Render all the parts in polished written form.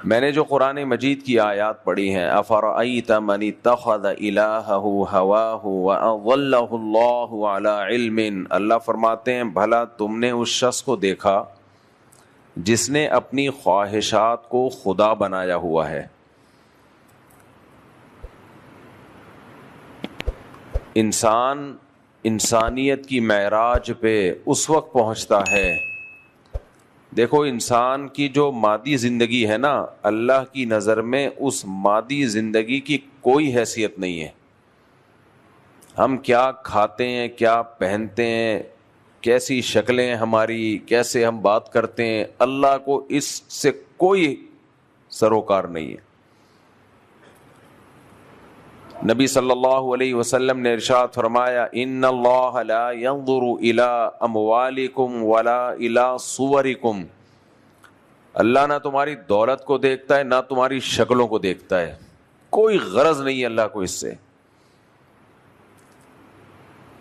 میں نے جو قرآن مجید کی آیات پڑھی ہیں، افرأیت من اتخذ الہہ ہواہ واضلہ اللہ علی علم، اللہ فرماتے ہیں بھلا تم نے اس شخص کو دیکھا جس نے اپنی خواہشات کو خدا بنایا ہوا ہے۔ انسان انسانیت کی معراج پہ اس وقت پہنچتا ہے، دیکھو انسان کی جو مادی زندگی ہے نا، اللہ کی نظر میں اس مادی زندگی کی کوئی حیثیت نہیں ہے۔ ہم کیا کھاتے ہیں، کیا پہنتے ہیں، کیسی شکلیں ہماری، کیسے ہم بات کرتے ہیں، اللہ کو اس سے کوئی سروکار نہیں ہے۔ نبی صلی اللہ علیہ وسلم نے ارشاد فرمایا، ان اللہ لا ينظر الى اموالکم ولا الى صورکم، اللہ نہ تمہاری دولت کو دیکھتا ہے نہ تمہاری شکلوں کو دیکھتا ہے، کوئی غرض نہیں ہے اللہ کو اس سے۔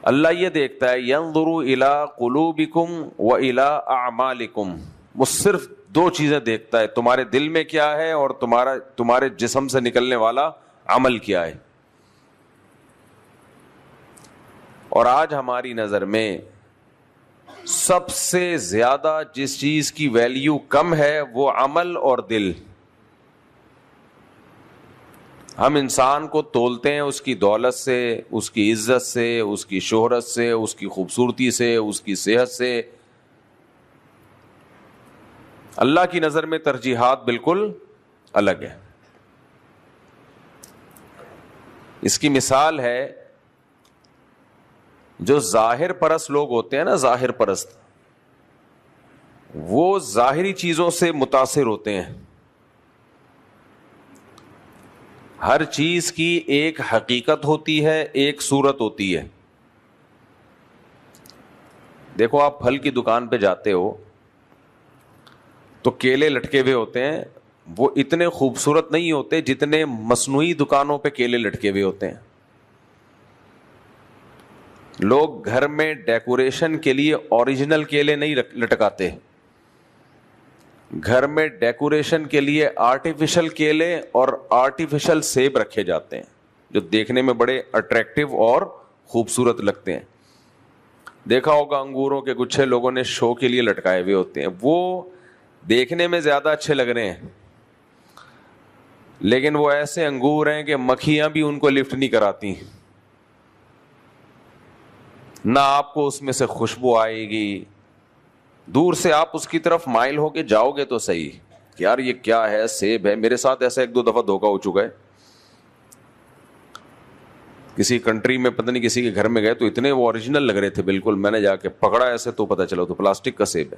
اللہ یہ دیکھتا ہے ينظر الى قلوبکم والى اعمالکم، وہ صرف دو چیزیں دیکھتا ہے، تمہارے دل میں کیا ہے اور تمہارے جسم سے نکلنے والا عمل کیا ہے۔ اور آج ہماری نظر میں سب سے زیادہ جس چیز کی ویلیو کم ہے وہ عمل اور دل۔ ہم انسان کو تولتے ہیں اس کی دولت سے، اس کی عزت سے، اس کی شہرت سے، اس کی خوبصورتی سے، اس کی صحت سے۔ اللہ کی نظر میں ترجیحات بالکل الگ ہے۔ اس کی مثال ہے جو ظاہر پرست لوگ ہوتے ہیں نا، ظاہر پرست، وہ ظاہری چیزوں سے متاثر ہوتے ہیں۔ ہر چیز کی ایک حقیقت ہوتی ہے، ایک صورت ہوتی ہے۔ دیکھو آپ پھل کی دکان پہ جاتے ہو تو کیلے لٹکے ہوئے ہوتے ہیں، وہ اتنے خوبصورت نہیں ہوتے جتنے مصنوعی دکانوں پہ کیلے لٹکے ہوئے ہوتے ہیں۔ لوگ گھر میں ڈیکوریشن کے لیے اوریجنل کیلے نہیں لٹکاتے، گھر میں ڈیکوریشن کے لیے آرٹیفیشل کیلے اور آرٹیفیشل سیب رکھے جاتے ہیں جو دیکھنے میں بڑے اٹریکٹیو اور خوبصورت لگتے ہیں۔ دیکھا ہوگا انگوروں کے گچھے لوگوں نے شو کے لیے لٹکائے ہوئے ہوتے ہیں، وہ دیکھنے میں زیادہ اچھے لگ رہے ہیں لیکن وہ ایسے انگور ہیں کہ مکھیاں بھی ان کو لفٹ نہیں کراتی، نہ آپ کو اس میں سے خوشبو آئے گی۔ دور سے آپ اس کی طرف مائل ہو کے جاؤ گے تو صحیح کہ یار یہ کیا ہے، سیب ہے۔ میرے ساتھ ایسا ایک دو دفعہ دھوکا ہو چکا ہے، کسی کنٹری میں پتہ نہیں کسی کے گھر میں گئے تو اتنے وہ اوریجنل لگ رہے تھے بالکل، میں نے جا کے پکڑا ایسے تو پتہ چلا تو پلاسٹک کا سیب ہے۔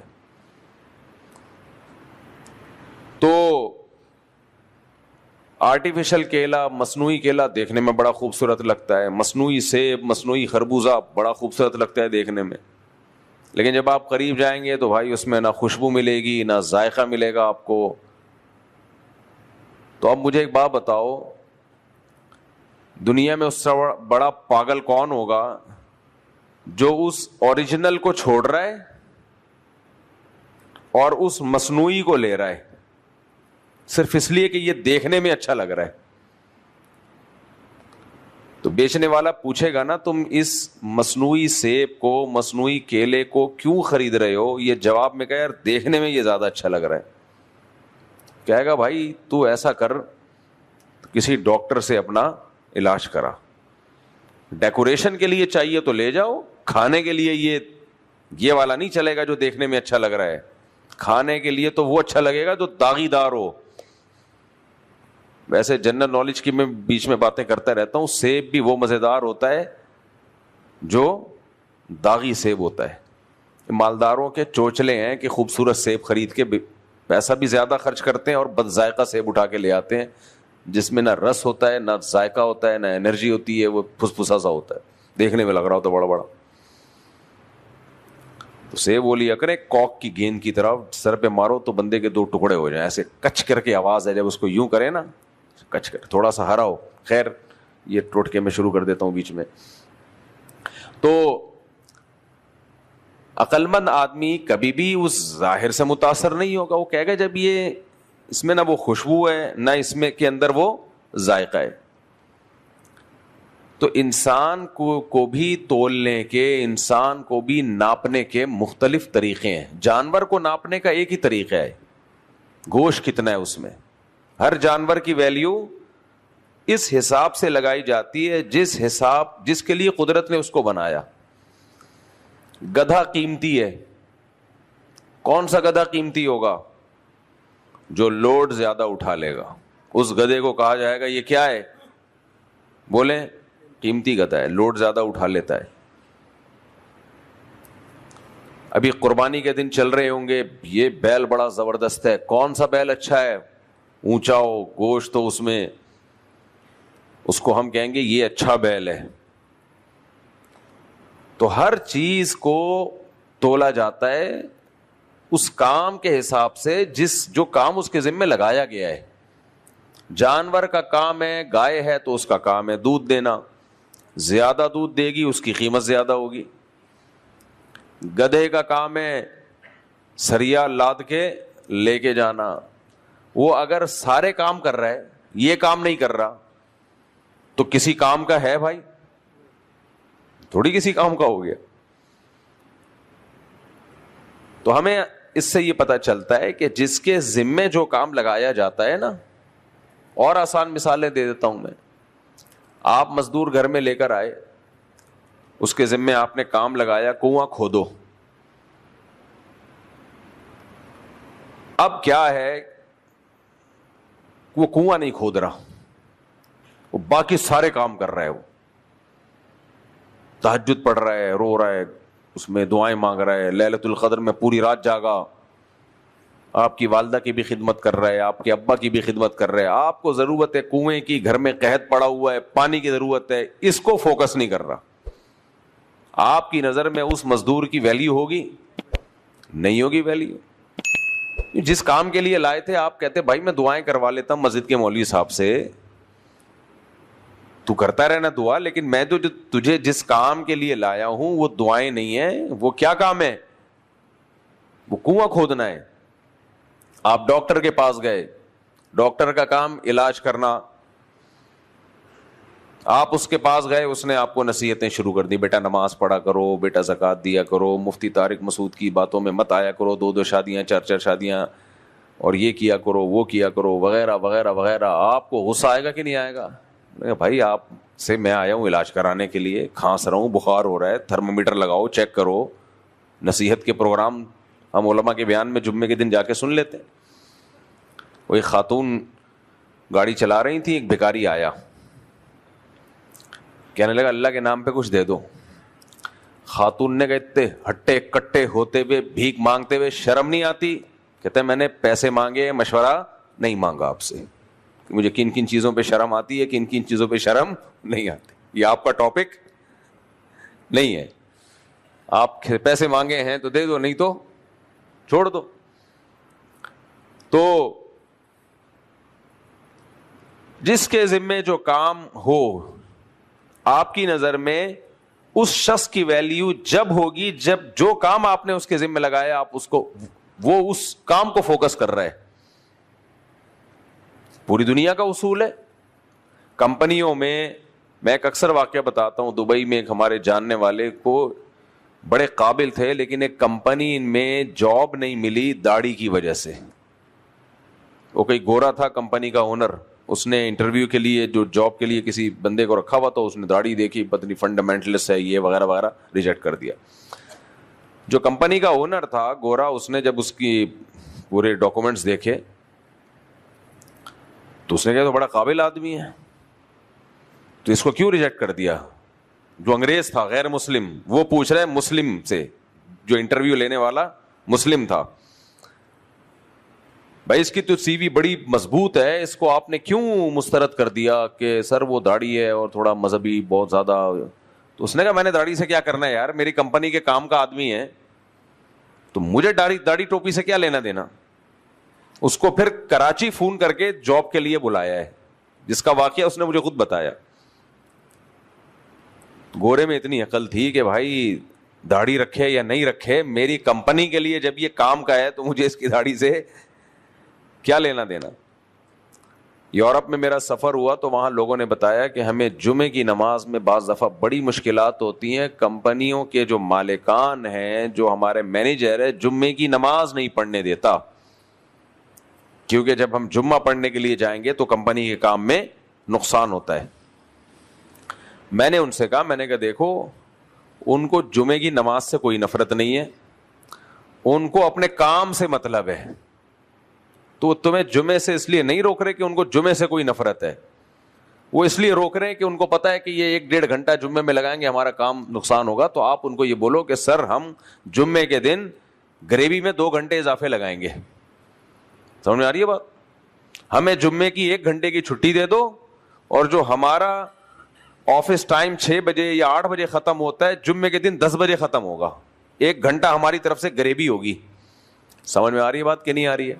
تو آرٹیفیشل کیلا، مصنوعی کیلا دیکھنے میں بڑا خوبصورت لگتا ہے، مصنوعی سیب، مصنوعی خربوزہ بڑا خوبصورت لگتا ہے دیکھنے میں، لیکن جب آپ قریب جائیں گے تو بھائی اس میں نہ خوشبو ملے گی نہ ذائقہ ملے گا آپ کو۔ تو اب مجھے ایک بات بتاؤ، دنیا میں اس سے بڑا پاگل کون ہوگا جو اس اوریجنل کو چھوڑ رہا ہے اور اس مصنوعی کو لے رہا ہے صرف اس لیے کہ یہ دیکھنے میں اچھا لگ رہا ہے؟ تو بیچنے والا پوچھے گا نا تم اس مصنوعی سیب کو، مصنوعی کیلے کو کیوں خرید رہے ہو؟ یہ جواب میں کہا یار دیکھنے میں یہ زیادہ اچھا لگ رہا ہے۔ کہے گا بھائی تو ایسا کر، کسی ڈاکٹر سے اپنا علاج کرا، ڈیکوریشن کے لیے چاہیے تو لے جاؤ، کھانے کے لیے یہ والا نہیں چلے گا جو دیکھنے میں اچھا لگ رہا ہے۔ کھانے کے لیے تو وہ اچھا لگے گا جو داغی دار ہو۔ ویسے جنرل نالج کی میں بیچ میں باتیں کرتا رہتا ہوں، سیب بھی وہ مزیدار ہوتا ہے جو داغی سیب ہوتا ہے۔ مالداروں کے چوچلے ہیں کہ خوبصورت سیب خرید کے پیسہ بھی زیادہ خرچ کرتے ہیں اور بد ذائقہ سیب اٹھا کے لے آتے ہیں جس میں نہ رس ہوتا ہے، نہ ذائقہ ہوتا ہے، نہ انرجی ہوتی ہے، وہ پھسپھسا سا ہوتا ہے، دیکھنے میں لگ رہا ہوتا ہے بڑا بڑا۔ تو سیب وہ لیا کریں کوک کی گیند کی طرح، سر پہ مارو تو بندے کے دو ٹکڑے ہو جائیں، ایسے کچ کر کے آواز ہے جب اس کو یوں کرے نا، کچ کر تھوڑا سا ہرا ہو۔ خیر یہ ٹوٹکے میں شروع کر دیتا ہوں بیچ میں۔ تو عقل مند آدمی کبھی بھی اس ظاہر سے متاثر نہیں ہوگا، وہ کہے گا جب یہ اس میں نہ وہ خوشبو ہے نہ اس میں کے اندر وہ ذائقہ ہے. تو انسان کو بھی تولنے کے, انسان کو بھی ناپنے کے مختلف طریقے ہیں. جانور کو ناپنے کا ایک ہی طریقہ ہے, گوشت کتنا ہے اس میں. ہر جانور کی ویلیو اس حساب سے لگائی جاتی ہے جس کے لیے قدرت نے اس کو بنایا. گدھا قیمتی ہے. کون سا گدھا قیمتی ہوگا؟ جو لوڈ زیادہ اٹھا لے گا. اس گدھے کو کہا جائے گا یہ کیا ہے؟ بولیں, قیمتی گدھا ہے, لوڈ زیادہ اٹھا لیتا ہے. ابھی قربانی کے دن چل رہے ہوں گے, یہ بیل بڑا زبردست ہے. کون سا بیل اچھا ہے؟ اونچا ہو, گوشت تو اس میں, اس کو ہم کہیں گے یہ اچھا بیل ہے. تو ہر چیز کو تولا جاتا ہے اس کام کے حساب سے جو کام اس کے ذمہ لگایا گیا ہے. جانور کا کام ہے, گائے ہے تو اس کا کام ہے دودھ دینا, زیادہ دودھ دے گی اس کی قیمت زیادہ ہوگی. گدھے کا کام ہے سریا لاد کے لے کے جانا. وہ اگر سارے کام کر رہا ہے, یہ کام نہیں کر رہا, تو کسی کام کا ہے بھائی؟ تھوڑی کسی کام کا ہو گیا. تو ہمیں اس سے یہ پتا چلتا ہے کہ جس کے ذمے جو کام لگایا جاتا ہے نا, اور آسان مثالیں دے دیتا ہوں میں. آپ مزدور گھر میں لے کر آئے, اس کے ذمے آپ نے کام لگایا کنواں کھودو. اب کیا ہے, وہ کنواں نہیں کھود رہا, وہ باقی سارے کام کر رہا ہے. وہ تہجد پڑھ رہا ہے, رو رہا ہے, اس میں دعائیں مانگ رہا ہے, لیلۃ القدر میں پوری رات جاگا, آپ کی والدہ کی بھی خدمت کر رہا ہے, آپ کے ابا کی بھی خدمت کر رہے ہیں. آپ کو ضرورت ہے کنویں کی, گھر میں قحط پڑا ہوا ہے, پانی کی ضرورت ہے, اس کو فوکس نہیں کر رہا. آپ کی نظر میں اس مزدور کی ویلیو ہوگی؟ نہیں ہوگی ویلیو. جس کام کے لیے لائے تھے آپ کہتے بھائی میں دعائیں کروا لیتا ہوں مسجد کے مولوی صاحب سے, تو کرتا رہنا دعا, لیکن میں تو تجھے جس کام کے لیے لایا ہوں وہ دعائیں نہیں ہیں. وہ کیا کام ہے؟ وہ کنواں کھودنا ہے. آپ ڈاکٹر کے پاس گئے, ڈاکٹر کا کام علاج کرنا. آپ اس کے پاس گئے, اس نے آپ کو نصیحتیں شروع کر دی, بیٹا نماز پڑھا کرو, بیٹا زکوٰۃ دیا کرو, مفتی طارق مسعود کی باتوں میں مت آیا کرو, 2 شادیاں 4 شادیاں, اور یہ کیا کرو وہ کیا کرو وغیرہ وغیرہ وغیرہ. آپ کو غصہ آئے گا کہ نہیں آئے گا؟ بھائی آپ سے میں آیا ہوں علاج کرانے کے لیے, کھانس رہا ہوں, بخار ہو رہا ہے, تھرمومیٹر لگاؤ, چیک کرو. نصیحت کے پروگرام ہم علماء کے بیان میں جمعے کے دن جا کے سن لیتے ہیں. وہ ایک خاتون گاڑی چلا رہی تھی, ایک بھکاری آیا, کہنے لگا اللہ کے نام پہ کچھ دے دو. خاتون نے کہا اتنے ہٹے کٹے ہوتے ہوئے بھیک مانگتے ہوئے شرم نہیں آتی؟ کہتے میں نے پیسے مانگے, مشورہ نہیں مانگا آپ سے, مجھے کن کن چیزوں پہ شرم آتی ہے, کن کن چیزوں پہ شرم نہیں آتی. یہ آپ کا ٹاپک نہیں ہے. آپ پیسے مانگے ہیں تو دے دو, نہیں تو چھوڑ دو. تو جس کے ذمے جو کام ہو, آپ کی نظر میں اس شخص کی ویلیو جب ہوگی جب جو کام آپ نے اس کے ذمہ لگایا آپ اس کو, وہ اس کام کو فوکس کر رہا ہے. پوری دنیا کا اصول ہے. کمپنیوں میں ایک اکثر واقعہ بتاتا ہوں, دبئی میں ایک ہمارے جاننے والے کو بڑے قابل تھے, لیکن ایک کمپنی میں جاب نہیں ملی داڑھی کی وجہ سے. وہ کوئی گورا تھا کمپنی کا اونر, اس نے انٹرویو کے لیے جو جاب کے لیے کسی بندے کو رکھا ہوا تو اس نے داڑھی دیکھی, پتہ نہیں فنڈامنٹلسٹ ہے یہ وغیرہ وغیرہ, ریجیکٹ کر دیا. جو کمپنی کا اونر تھا گورا, اس نے جب اس کی پورے ڈاکومنٹس دیکھے تو اس نے کہا تو بڑا قابل آدمی ہے, تو اس کو کیوں ریجیکٹ کر دیا؟ جو انگریز تھا غیر مسلم, وہ پوچھ رہے مسلم سے, جو انٹرویو لینے والا مسلم تھا, بھائی اس کی تو سی وی بڑی مضبوط ہے, اس کو آپ نے کیوں مسترد کر دیا؟ کہ سر وہ داڑھی ہے اور تھوڑا مذہبی بہت زیادہ. تو اس نے کہا میں نے داڑھی سے کیا کرنا ہے یار, میری کمپنی کے کام کا آدمی ہے, تو مجھے داڑھی ٹوپی سے کیا لینا دینا. اس کو پھر کراچی فون کر کے جاب کے لیے بلایا ہے, جس کا واقعہ اس نے مجھے خود بتایا. گورے میں اتنی عقل تھی کہ بھائی داڑھی رکھے یا نہیں رکھے, میری کمپنی کے لیے جب یہ کام کا ہے تو مجھے اس کی داڑھی سے کیا لینا دینا. یورپ میں میرا سفر ہوا تو وہاں لوگوں نے بتایا کہ ہمیں جمعے کی نماز میں بعض دفعہ بڑی مشکلات ہوتی ہیں. کمپنیوں کے جو مالکان ہیں, جو ہمارے مینیجر ہے, جمعے کی نماز نہیں پڑھنے دیتا, کیونکہ جب ہم جمعہ پڑھنے کے لیے جائیں گے تو کمپنی کے کام میں نقصان ہوتا ہے. میں نے ان سے کہا, میں نے کہا دیکھو, ان کو جمعے کی نماز سے کوئی نفرت نہیں ہے, ان کو اپنے کام سے مطلب ہے. تو تمہیں جمعے سے اس لیے نہیں روک رہے کہ ان کو جمعے سے کوئی نفرت ہے, وہ اس لیے روک رہے ہیں کہ ان کو پتا ہے کہ یہ 1-1.5 گھنٹہ جمعے میں لگائیں گے, ہمارا کام نقصان ہوگا. تو آپ ان کو یہ بولو کہ سر ہم جمعے کے دن گریوی میں 2 گھنٹے اضافے لگائیں گے. سمجھ میں آ رہی ہے بات؟ ہمیں جمعے کی 1 گھنٹے کی چھٹی دے دو, اور جو ہمارا آفس ٹائم 6 بجے یا 8 بجے ختم ہوتا ہے, جمعے کے دن 10 بجے ختم ہوگا. 1 گھنٹہ ہماری طرف سے گریوی ہوگی. سمجھ میں آ رہی ہے بات کہ نہیں آ رہی ہے؟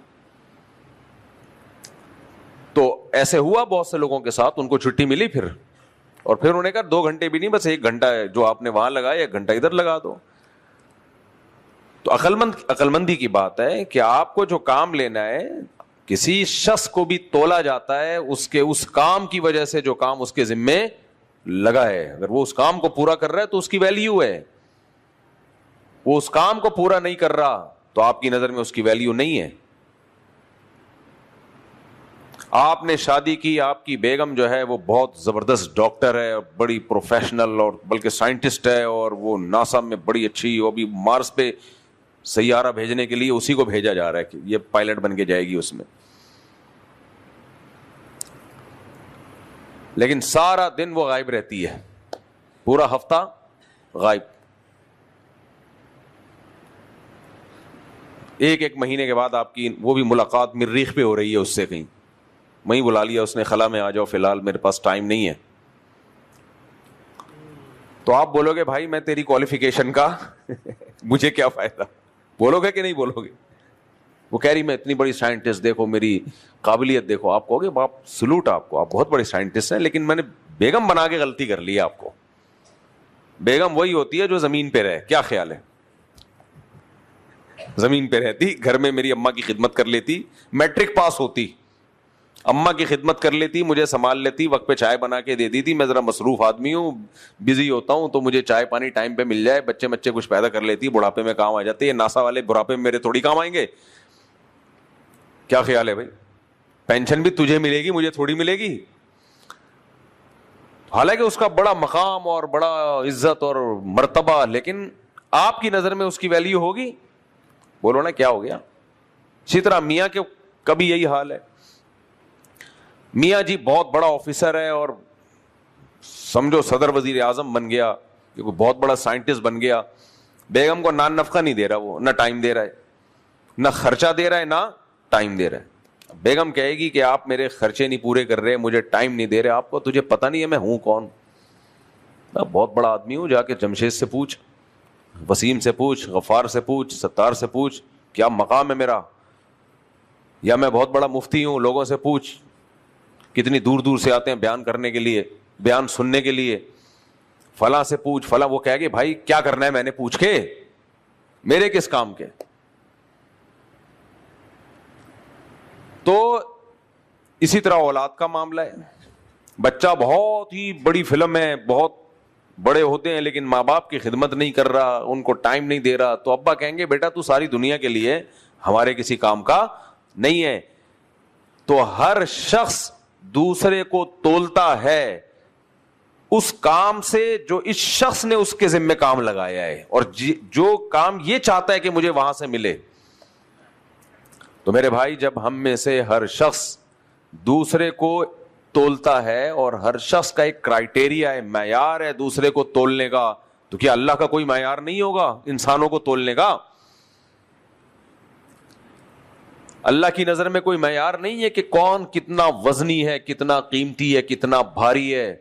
تو ایسے ہوا بہت سے لوگوں کے ساتھ, ان کو چھٹی ملی پھر, اور پھر انہوں نے کہا 2 گھنٹے بھی نہیں, بس 1 گھنٹہ جو آپ نے وہاں لگایا 1 گھنٹہ ادھر لگا دو. تو عقل مندی کی بات ہے کہ آپ کو جو کام لینا ہے, کسی شخص کو بھی تولا جاتا ہے اس کام کی وجہ سے جو کام اس کے ذمے لگا ہے. اگر وہ اس کام کو پورا کر رہا ہے تو اس کی ویلیو ہے, وہ اس کام کو پورا نہیں کر رہا تو آپ کی نظر میں اس کی ویلیو نہیں ہے. آپ نے شادی کی, آپ کی بیگم جو ہے وہ بہت زبردست ڈاکٹر ہے, بڑی پروفیشنل اور بلکہ سائنٹسٹ ہے, اور وہ ناسا میں بڑی اچھی, وہ بھی مارس پہ سیارہ بھیجنے کے لیے اسی کو بھیجا جا رہا ہے کہ یہ پائلٹ بن کے جائے گی اس میں. لیکن سارا دن وہ غائب رہتی ہے, پورا ہفتہ غائب. 1 مہینے کے بعد آپ کی وہ بھی ملاقات مریخ پہ ہو رہی ہے اس سے, کہیں وہیں بلا لیا اس نے, خلا میں آ جاؤ, فی الحال میرے پاس ٹائم نہیں ہے. تو آپ بولو گے بھائی میں تیری کوالیفیکیشن کا مجھے کیا فائدہ, بولو گے کہ نہیں بولو گے؟ وہ کہہ رہی میں اتنی بڑی سائنٹسٹ, دیکھو میری قابلیت دیکھو. آپ کہو گے باپ سلوٹ آپ کو, آپ بہت بڑے سائنٹسٹ ہیں, لیکن میں نے بیگم بنا کے غلطی کر لی. آپ کو بیگم وہی ہوتی ہے جو زمین پہ رہے. کیا خیال ہے؟ زمین پہ رہتی, گھر میں میری اماں کی خدمت کر لیتی, میٹرک پاس ہوتی, اماں کی خدمت کر لیتی, مجھے سنبھال لیتی, وقت پہ چائے بنا کے دے دی تھی. میں ذرا مصروف آدمی ہوں, بزی ہوتا ہوں, تو مجھے چائے پانی ٹائم پہ مل جائے, بچے کچھ پیدا کر لیتی, بڑھاپے میں کام آ جاتے. یہ ناسا والے بڑھاپے میں میرے تھوڑی کام آئیں گے. کیا خیال ہے بھائی؟ پینشن بھی تجھے ملے گی, مجھے تھوڑی ملے گی. حالانکہ اس کا بڑا مقام اور بڑا عزت اور مرتبہ, لیکن آپ کی نظر میں اس کی ویلیو ہوگی؟ بولو نا کیا ہو گیا. اسی طرح میاں کے کبھی یہی حال ہے. میاں جی بہت بڑا آفیسر ہے, اور سمجھو صدر وزیر اعظم بن گیا, بہت بڑا سائنٹسٹ بن گیا. بیگم کو نان نفقہ نہیں دے رہا, وہ نہ ٹائم دے رہا ہے, نہ خرچہ دے رہا ہے, نہ ٹائم دے رہا ہے. بیگم کہے گی کہ آپ میرے خرچے نہیں پورے کر رہے, مجھے ٹائم نہیں دے رہے. آپ کو تجھے پتہ نہیں ہے میں ہوں کون؟ میں بہت بڑا آدمی ہوں, جا کے جمشید سے پوچھ, وسیم سے پوچھ, غفار سے پوچھ, ستار سے پوچھ کیا مقام ہے میرا. یا میں بہت بڑا مفتی ہوں, لوگوں سے پوچھ کتنی دور دور سے آتے ہیں بیان کرنے کے لیے, بیان سننے کے لیے. فلاں سے پوچھ, فلاں. وہ کہے گی بھائی کیا کرنا ہے میں نے پوچھ کے, میرے کس کام کے. تو اسی طرح اولاد کا معاملہ ہے. بچہ بہت ہی بڑی فلم ہے, بہت بڑے ہوتے ہیں, لیکن ماں باپ کی خدمت نہیں کر رہا, ان کو ٹائم نہیں دے رہا. تو ابا کہیں گے بیٹا تو ساری دنیا کے لیے ہمارے کسی کام کا نہیں ہے. تو ہر شخص دوسرے کو تولتا ہے اس کام سے جو اس شخص نے اس کے ذمہ کام لگایا ہے, اور جو کام یہ چاہتا ہے کہ مجھے وہاں سے ملے. تو میرے بھائی جب ہم میں سے ہر شخص دوسرے کو تولتا ہے, اور ہر شخص کا ایک کرائٹیریا ہے, معیار ہے دوسرے کو تولنے کا, تو کیا اللہ کا کوئی معیار نہیں ہوگا انسانوں کو تولنے کا؟ اللہ کی نظر میں کوئی معیار نہیں ہے کہ کون کتنا وزنی ہے, کتنا قیمتی ہے, کتنا بھاری ہے.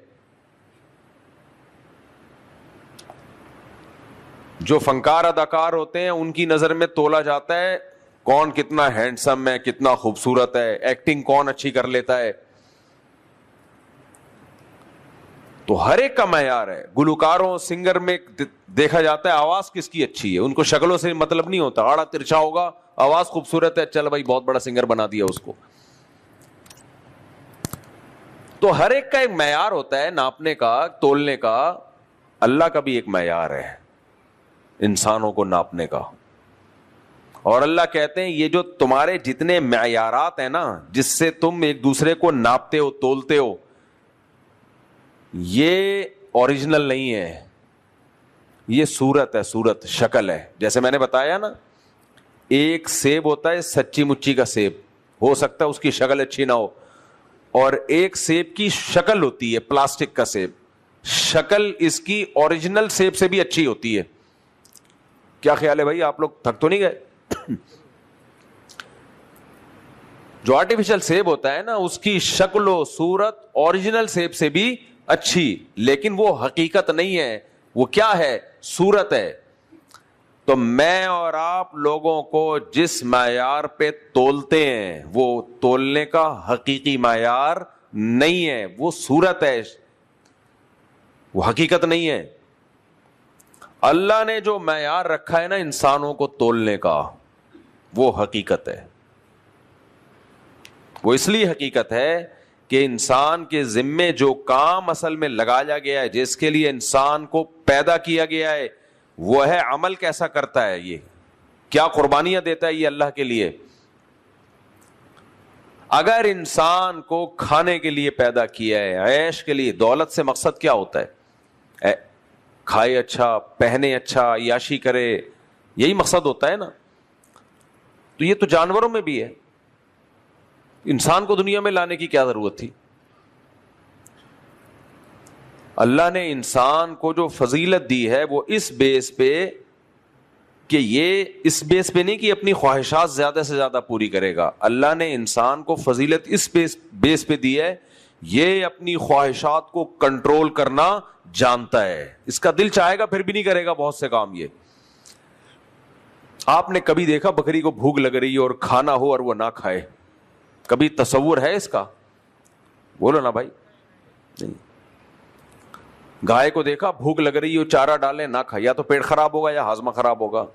جو فنکار اداکار ہوتے ہیں ان کی نظر میں تولا جاتا ہے کون کتنا ہینڈسم ہے, کتنا خوبصورت ہے, ایکٹنگ کون اچھی کر لیتا ہے. تو ہر ایک کا معیار ہے. گلوکاروں سنگر میں دیکھا جاتا ہے آواز کس کی اچھی ہے, ان کو شکلوں سے مطلب نہیں ہوتا, آڑا ترچھا ہوگا, آواز خوبصورت ہے, چل بھائی بہت بڑا سنگر بنا دیا اس کو. تو ہر ایک کا ایک معیار ہوتا ہے ناپنے کا, تولنے کا. اللہ کا بھی ایک معیار ہے انسانوں کو ناپنے کا. اور اللہ کہتے ہیں یہ جو تمہارے جتنے معیارات ہیں نا, جس سے تم ایک دوسرے کو ناپتے ہو تولتے ہو, یہ اوریجنل نہیں ہے, یہ صورت ہے, صورت شکل ہے. جیسے میں نے بتایا نا, ایک سیب ہوتا ہے سچی مچی کا سیب, ہو سکتا ہے اس کی شکل اچھی نہ ہو, اور ایک سیب کی شکل ہوتی ہے پلاسٹک کا سیب, شکل اس کی اوریجنل سیب سے بھی اچھی ہوتی ہے. کیا خیال ہے بھائی, آپ لوگ تھک تو نہیں گئے؟ جو آرٹیفیشل سیب ہوتا ہے نا, اس کی شکل و صورت اوریجنل سیب سے بھی اچھی, لیکن وہ حقیقت نہیں ہے, وہ کیا ہے, صورت ہے. تو میں اور آپ لوگوں کو جس معیار پہ تولتے ہیں وہ تولنے کا حقیقی معیار نہیں ہے, وہ صورت ہے, وہ حقیقت نہیں ہے. اللہ نے جو معیار رکھا ہے نا انسانوں کو تولنے کا, وہ حقیقت ہے. وہ اس لیے حقیقت ہے کہ انسان کے ذمے جو کام اصل میں لگایا گیا ہے, جس کے لیے انسان کو پیدا کیا گیا ہے, وہ ہے عمل کیسا کرتا ہے, یہ کیا قربانیاں دیتا ہے یہ اللہ کے لیے. اگر انسان کو کھانے کے لیے پیدا کیا ہے, عیش کے لیے, دولت سے مقصد کیا ہوتا ہے, کھائے اچھا, پہنے اچھا, عیاشی کرے, یہی مقصد ہوتا ہے نا. تو یہ تو جانوروں میں بھی ہے, انسان کو دنیا میں لانے کی کیا ضرورت تھی. اللہ نے انسان کو جو فضیلت دی ہے وہ اس بیس پہ, کہ یہ اس بیس پہ نہیں کہ اپنی خواہشات زیادہ سے زیادہ پوری کرے گا. اللہ نے انسان کو فضیلت اس بیس پہ دی ہے, یہ اپنی خواہشات کو کنٹرول کرنا جانتا ہے. اس کا دل چاہے گا پھر بھی نہیں کرے گا بہت سے کام. یہ آپ نے کبھی دیکھا بکری کو بھوک لگ رہی ہے اور کھانا ہو اور وہ نہ کھائے؟ کبھی تصور ہے اس کا؟ بولو نا بھائی. نہیں. گائے کو دیکھا بھوک لگ رہی ہے, چارہ ڈالے نہ کھائے, یا تو پیٹ خراب ہوگا یا ہاضمہ خراب ہوگا,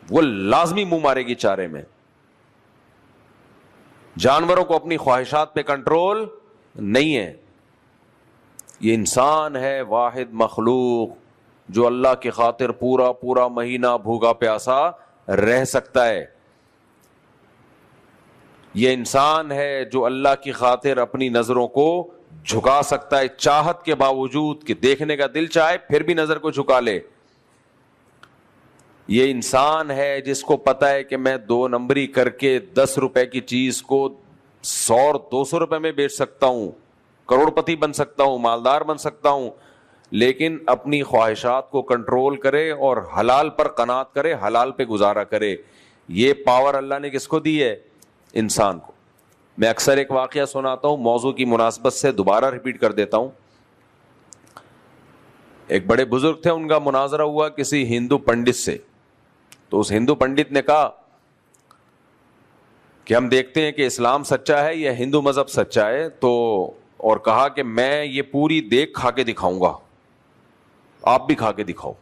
وہ لازمی منہ مارے گی چارے میں. جانوروں کو اپنی خواہشات پہ کنٹرول نہیں ہے. یہ انسان ہے واحد مخلوق جو اللہ کی خاطر پورا پورا مہینہ بھوکا پیاسا رہ سکتا ہے. یہ انسان ہے جو اللہ کی خاطر اپنی نظروں کو جھکا سکتا ہے, چاہت کے باوجود کہ دیکھنے کا دل چاہے پھر بھی نظر کو جھکا لے. یہ انسان ہے جس کو پتا ہے کہ میں 2 نمبری کر کے 10 روپے کی چیز کو 100 اور 200 روپے میں بیچ سکتا ہوں, کروڑ پتی بن سکتا ہوں, مالدار بن سکتا ہوں, لیکن اپنی خواہشات کو کنٹرول کرے اور حلال پر قناعت کرے, حلال پہ گزارا کرے. یہ پاور اللہ نے کس کو دی ہے؟ انسان کو. میں اکثر ایک واقعہ سناتا ہوں, موضوع کی مناسبت سے دوبارہ ریپیٹ کر دیتا ہوں. ایک بڑے بزرگ تھے, ان کا مناظرہ ہوا کسی ہندو پنڈت سے. تو اس ہندو پنڈت نے کہا کہ ہم دیکھتے ہیں کہ اسلام سچا ہے یا ہندو مذہب سچا ہے, تو اور کہا کہ میں یہ پوری دیگ کھا کے دکھاؤں گا, آپ بھی کھا کے دکھاؤ.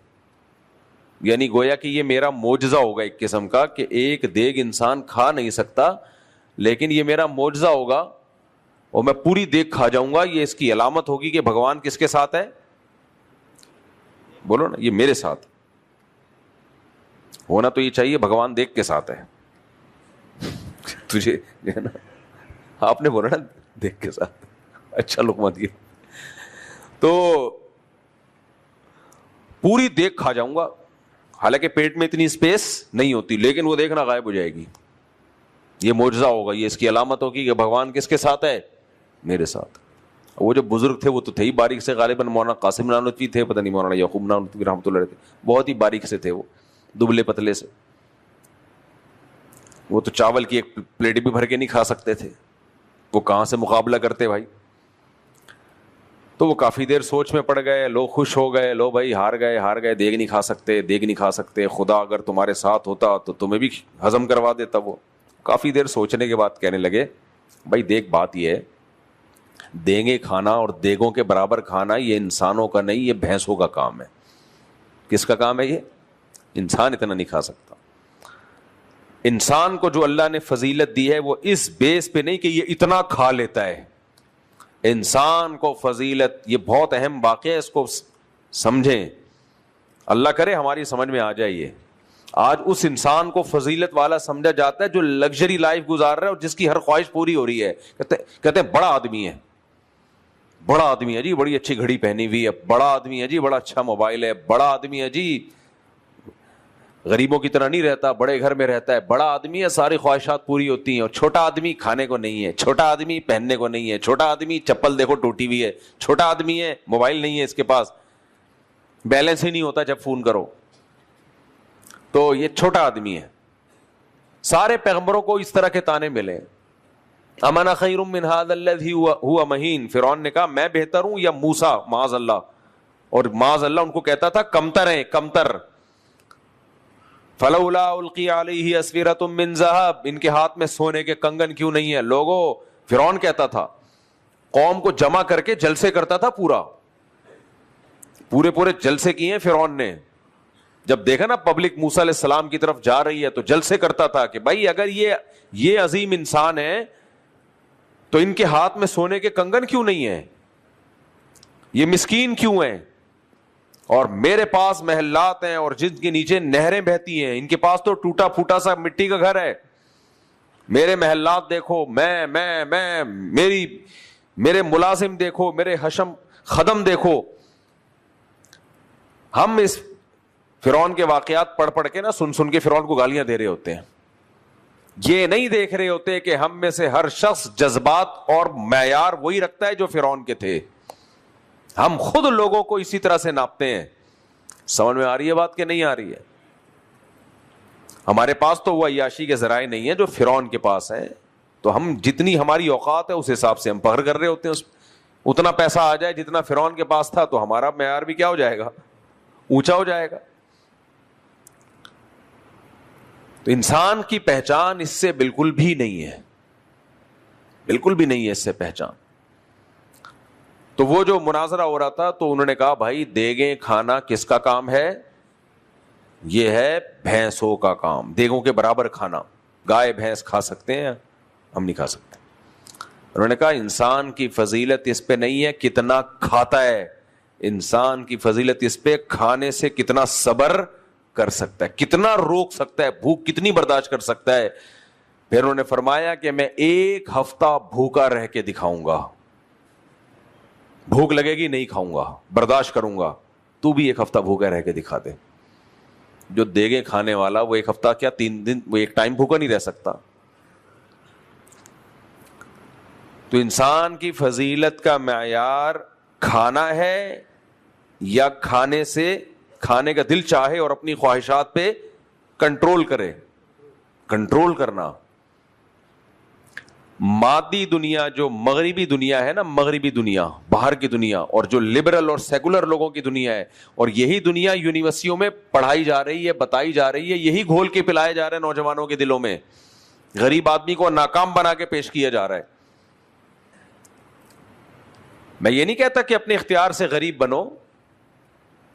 یعنی گویا کہ یہ میرا معجزہ ہوگا ایک قسم کا, کہ ایک دیگ انسان کھا نہیں سکتا, لیکن یہ میرا معجزہ ہوگا اور میں پوری دیگ کھا جاؤں گا. یہ اس کی علامت ہوگی کہ بھگوان کس کے ساتھ ہے؟ بولو نا, یہ میرے ساتھ. ہونا تو یہ چاہیے بھگوان دیگ کے ساتھ ہے. تجھے نا آپ نے بولا نا دیگ کے ساتھ, اچھا لقمہ دیا. تو پوری دیگ کھا جاؤں گا, حالانکہ پیٹ میں اتنی اسپیس نہیں ہوتی, لیکن وہ دیکھنا غائب ہو جائے گی. یہ معجزہ ہوگا, یہ اس کی علامت ہوگی کہ بھگوان کس کے ساتھ ہے؟ میرے ساتھ. وہ جو بزرگ تھے وہ تو تھے ہی باریک سے, غالباً مولانا قاسم نانوتوی تھے, پتہ نہیں مولانا یعقوب نانوتوی رحمۃ اللہ علیہ تھے, بہت ہی باریک سے تھے وہ, دبلے پتلے سے. وہ تو چاول کی ایک پلیٹ بھی بھر کے نہیں کھا سکتے تھے, وہ کہاں سے مقابلہ کرتے بھائی. تو وہ کافی دیر سوچ میں پڑ گئے, لوگ خوش ہو گئے, لو بھائی ہار گئے, دیگ نہیں کھا سکتے, خدا اگر تمہارے ساتھ ہوتا تو تمہیں بھی ہضم کروا دیتا. وہ کافی دیر سوچنے کے بعد کہنے لگے, بھائی دیکھ بات یہ ہے دیں گے کھانا اور دیگوں کے برابر کھانا یہ انسانوں کا نہیں, یہ بھینسوں کا کام ہے. کس کا کام ہے یہ؟ انسان اتنا نہیں کھا سکتا. انسان کو جو اللہ نے فضیلت دی ہے وہ اس بیس پہ نہیں کہ یہ اتنا کھا لیتا ہے. انسان کو فضیلت, یہ بہت اہم واقعہ ہے, اس کو سمجھیں. اللہ کرے ہماری سمجھ میں آ جائے. یہ آج اس انسان کو فضیلت والا سمجھا جاتا ہے جو لگژری لائف گزار رہا ہے اور جس کی ہر خواہش پوری ہو رہی ہے. کہتے ہیں بڑا آدمی ہے, بڑا آدمی ہے جی, بڑی اچھی گھڑی پہنی ہوئی ہے, بڑا آدمی ہے جی, بڑا اچھا موبائل ہے, بڑا آدمی ہے جی, غریبوں کی طرح نہیں رہتا, بڑے گھر میں رہتا ہے, بڑا آدمی ہے, ساری خواہشات پوری ہوتی ہیں. اور چھوٹا آدمی کھانے کو نہیں ہے, چھوٹا آدمی پہننے کو نہیں ہے, چھوٹا آدمی چپل دیکھو ٹوٹی ہوئی ہے, چھوٹا آدمی ہے موبائل نہیں ہے اس کے پاس, بیلنس ہی نہیں ہوتا جب فون کرو, تو یہ چھوٹا آدمی ہے. سارے پیغمبروں کو اس طرح کے طعنے ملے. امانا خیر من ھذا الذی ھو مہین, فرعون نے کہا میں بہتر ہوں یا موسیٰ, معاذ اللہ. اور معاذ اللہ ان کو کہتا تھا کمتر ہیں, کمتر. فلولا القی علیہ اسورۃ من ذہب, ان کے ہاتھ میں سونے کے کنگن کیوں نہیں ہے. لوگوں, فرعون کہتا تھا, قوم کو جمع کر کے جلسے کرتا تھا, پورے جلسے کیے ہیں فرعون نے. جب دیکھا نا پبلک موسیٰ علیہ السلام کی طرف جا رہی ہے تو جلسے کرتا تھا کہ بھائی اگر یہ عظیم انسان ہے تو ان کے ہاتھ میں سونے کے کنگن کیوں نہیں ہیں, یہ مسکین کیوں ہیں, اور میرے پاس محلات ہیں اور جن کے نیچے نہریں بہتی ہیں, ان کے پاس تو ٹوٹا پھوٹا سا مٹی کا گھر ہے. میرے محلات دیکھو, میں میرے ملازم دیکھو, میرے حشم خدم دیکھو. ہم اس فرعون کے واقعات پڑھ کے نا سن کے فرعون کو گالیاں دے رہے ہوتے ہیں. یہ نہیں دیکھ رہے ہوتے کہ ہم میں سے ہر شخص جذبات اور معیار وہی رکھتا ہے جو فرعون کے تھے. ہم خود لوگوں کو اسی طرح سے ناپتے ہیں. سمجھ میں آ رہی ہے بات کہ نہیں آ رہی ہے؟ ہمارے پاس تو وہ عیاشی کے ذرائع نہیں ہے جو فرعون کے پاس ہے, تو ہم جتنی ہماری اوقات ہے اس حساب سے ہم فخر کر رہے ہوتے ہیں. اتنا پیسہ آ جائے جتنا فرعون کے پاس تھا تو ہمارا معیار بھی کیا ہو جائے گا, اونچا ہو جائے گا. تو انسان کی پہچان اس سے بالکل بھی نہیں ہے, بالکل بھی نہیں ہے اس سے پہچان. تو وہ جو مناظرہ ہو رہا تھا تو انہوں نے کہا بھائی دیگیں کھانا کس کا کام ہے؟ یہ ہے بھینسوں کا کام. دیگوں کے برابر کھانا, گائے بھینس کھا سکتے ہیں, ہم نہیں کھا سکتے. انہوں نے کہا انسان کی فضیلت اس پہ نہیں ہے کتنا کھاتا ہے, انسان کی فضیلت اس پہ کھانے سے کتنا صبر کر سکتا ہے, کتنا روک سکتا ہے, بھوک کتنی برداشت کر سکتا ہے. پھر انہوں نے فرمایا کہ میں 1 ہفتہ بھوکا رہ کے دکھاؤں گا, بھوک لگے گی نہیں کھاؤں گا, برداشت کروں گا. تو بھی 1 ہفتہ بھوکا رہ کے دکھا دے. جو دیگیں کھانے والا وہ 1 ہفتہ کیا 3 دن, وہ ایک ٹائم بھوکا نہیں رہ سکتا. تو انسان کی فضیلت کا معیار کھانا ہے یا کھانے کا دل چاہے اور اپنی خواہشات پہ کنٹرول کرے. کنٹرول کرنا. مادی دنیا جو مغربی دنیا ہے نا, مغربی دنیا باہر کی دنیا, اور جو لبرل اور سیکولر لوگوں کی دنیا ہے, اور یہی دنیا یونیورسٹیوں میں پڑھائی جا رہی ہے, بتائی جا رہی ہے, یہی گھول کے پلایا جا رہا ہے نوجوانوں کے دلوں میں. غریب آدمی کو ناکام بنا کے پیش کیا جا رہا ہے. میں یہ نہیں کہتا کہ اپنے اختیار سے غریب بنو,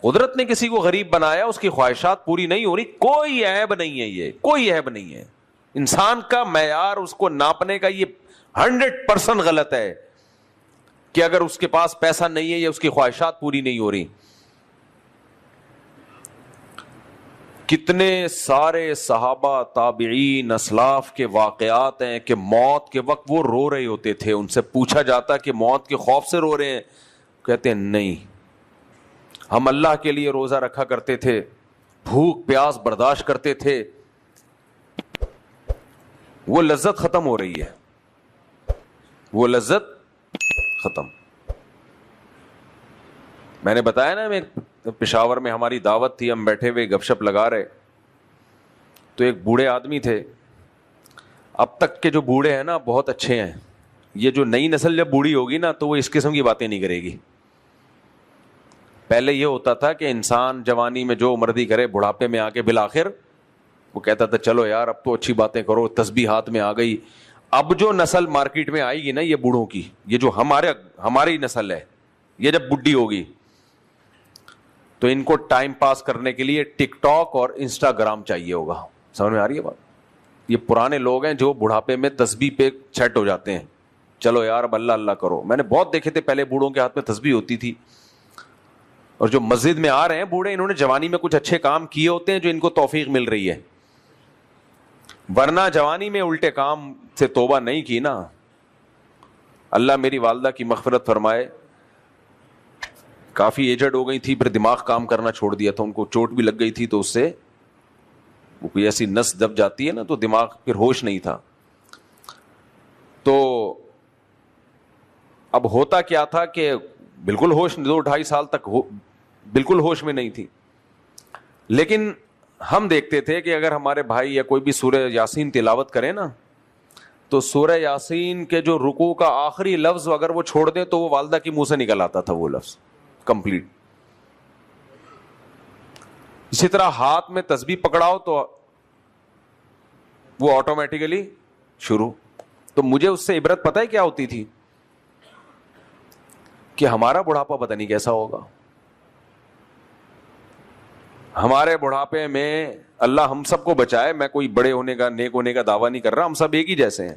قدرت نے کسی کو غریب بنایا, اس کی خواہشات پوری نہیں ہو رہی, کوئی عیب نہیں ہے, یہ کوئی عیب نہیں ہے. انسان کا معیار اس کو ناپنے کا یہ 100% غلط ہے کہ اگر اس کے پاس پیسہ نہیں ہے یا اس کی خواہشات پوری نہیں ہو رہی. کتنے سارے صحابہ تابعین اسلاف کے واقعات ہیں کہ موت کے وقت وہ رو رہے ہوتے تھے. ان سے پوچھا جاتا کہ موت کے خوف سے رو رہے ہیں, کہتے ہیں نہیں, ہم اللہ کے لیے روزہ رکھا کرتے تھے, بھوک پیاس برداشت کرتے تھے, وہ لذت ختم ہو رہی ہے, وہ لذت ختم. میں نے بتایا نا, میں پشاور میں ہماری دعوت تھی, ہم بیٹھے ہوئے گپ شپ لگا رہے, تو ایک بوڑھے آدمی تھے. اب تک کے جو بوڑھے ہیں نا بہت اچھے ہیں, یہ جو نئی نسل جب بوڑھی ہوگی نا تو وہ اس قسم کی باتیں نہیں کرے گی. پہلے یہ ہوتا تھا کہ انسان جوانی میں جو مرضی کرے, بڑھاپے میں آ کے بالآخر وہ کہتا تھا چلو یار اب تو اچھی باتیں کرو, تسبیح ہاتھ میں آ گئی. اب جو نسل مارکیٹ میں آئے گی نا یہ بوڑھوں کی, یہ جو ہماری نسل ہے, یہ جب بڈھی ہوگی تو ان کو ٹائم پاس کرنے کے لیے ٹک ٹاک اور انسٹاگرام چاہیے ہوگا. سمجھ میں آ رہی ہے بات؟ یہ پرانے لوگ ہیں جو بڑھاپے میں تسبیح پہ چھٹ ہو جاتے ہیں, چلو یار اب اللہ اللہ کرو. میں نے بہت دیکھے تھے پہلے بوڑھوں کے ہاتھ میں تسبیح ہوتی تھی, اور جو مسجد میں آ رہے ہیں بوڑھے, انہوں نے جوانی میں کچھ اچھے کام کیے ہوتے ہیں جو ان کو توفیق مل رہی ہے, ورنہ جوانی میں الٹے کام سے توبہ نہیں کی نا. اللہ میری والدہ کی مغفرت فرمائے, کافی ایجڈ ہو گئی تھی, پھر دماغ کام کرنا چھوڑ دیا تھا, ان کو چوٹ بھی لگ گئی تھی تو اس سے وہ کوئی ایسی نس دب جاتی ہے نا تو دماغ پھر ہوش نہیں تھا. تو اب ہوتا کیا تھا کہ بالکل ہوش 2-2.5 سال تک بالکل ہوش میں نہیں تھی, لیکن ہم دیکھتے تھے کہ اگر ہمارے بھائی یا کوئی بھی سورہ یاسین تلاوت کرے نا تو سورہ یاسین کے جو رکوع کا آخری لفظ اگر وہ چھوڑ دیں تو وہ والدہ کی منہ سے نکل آتا تھا وہ لفظ کمپلیٹ. اسی طرح ہاتھ میں تسبیح پکڑاؤ تو وہ آٹومیٹیکلی شروع. تو مجھے اس سے عبرت پتہ ہے کیا ہوتی تھی کہ ہمارا بڑھاپا پتہ نہیں کیسا ہوگا. ہمارے بڑھاپے میں اللہ ہم سب کو بچائے, میں کوئی بڑے ہونے کا نیک ہونے کا دعویٰ نہیں کر رہا, ہم سب ایک ہی جیسے ہیں.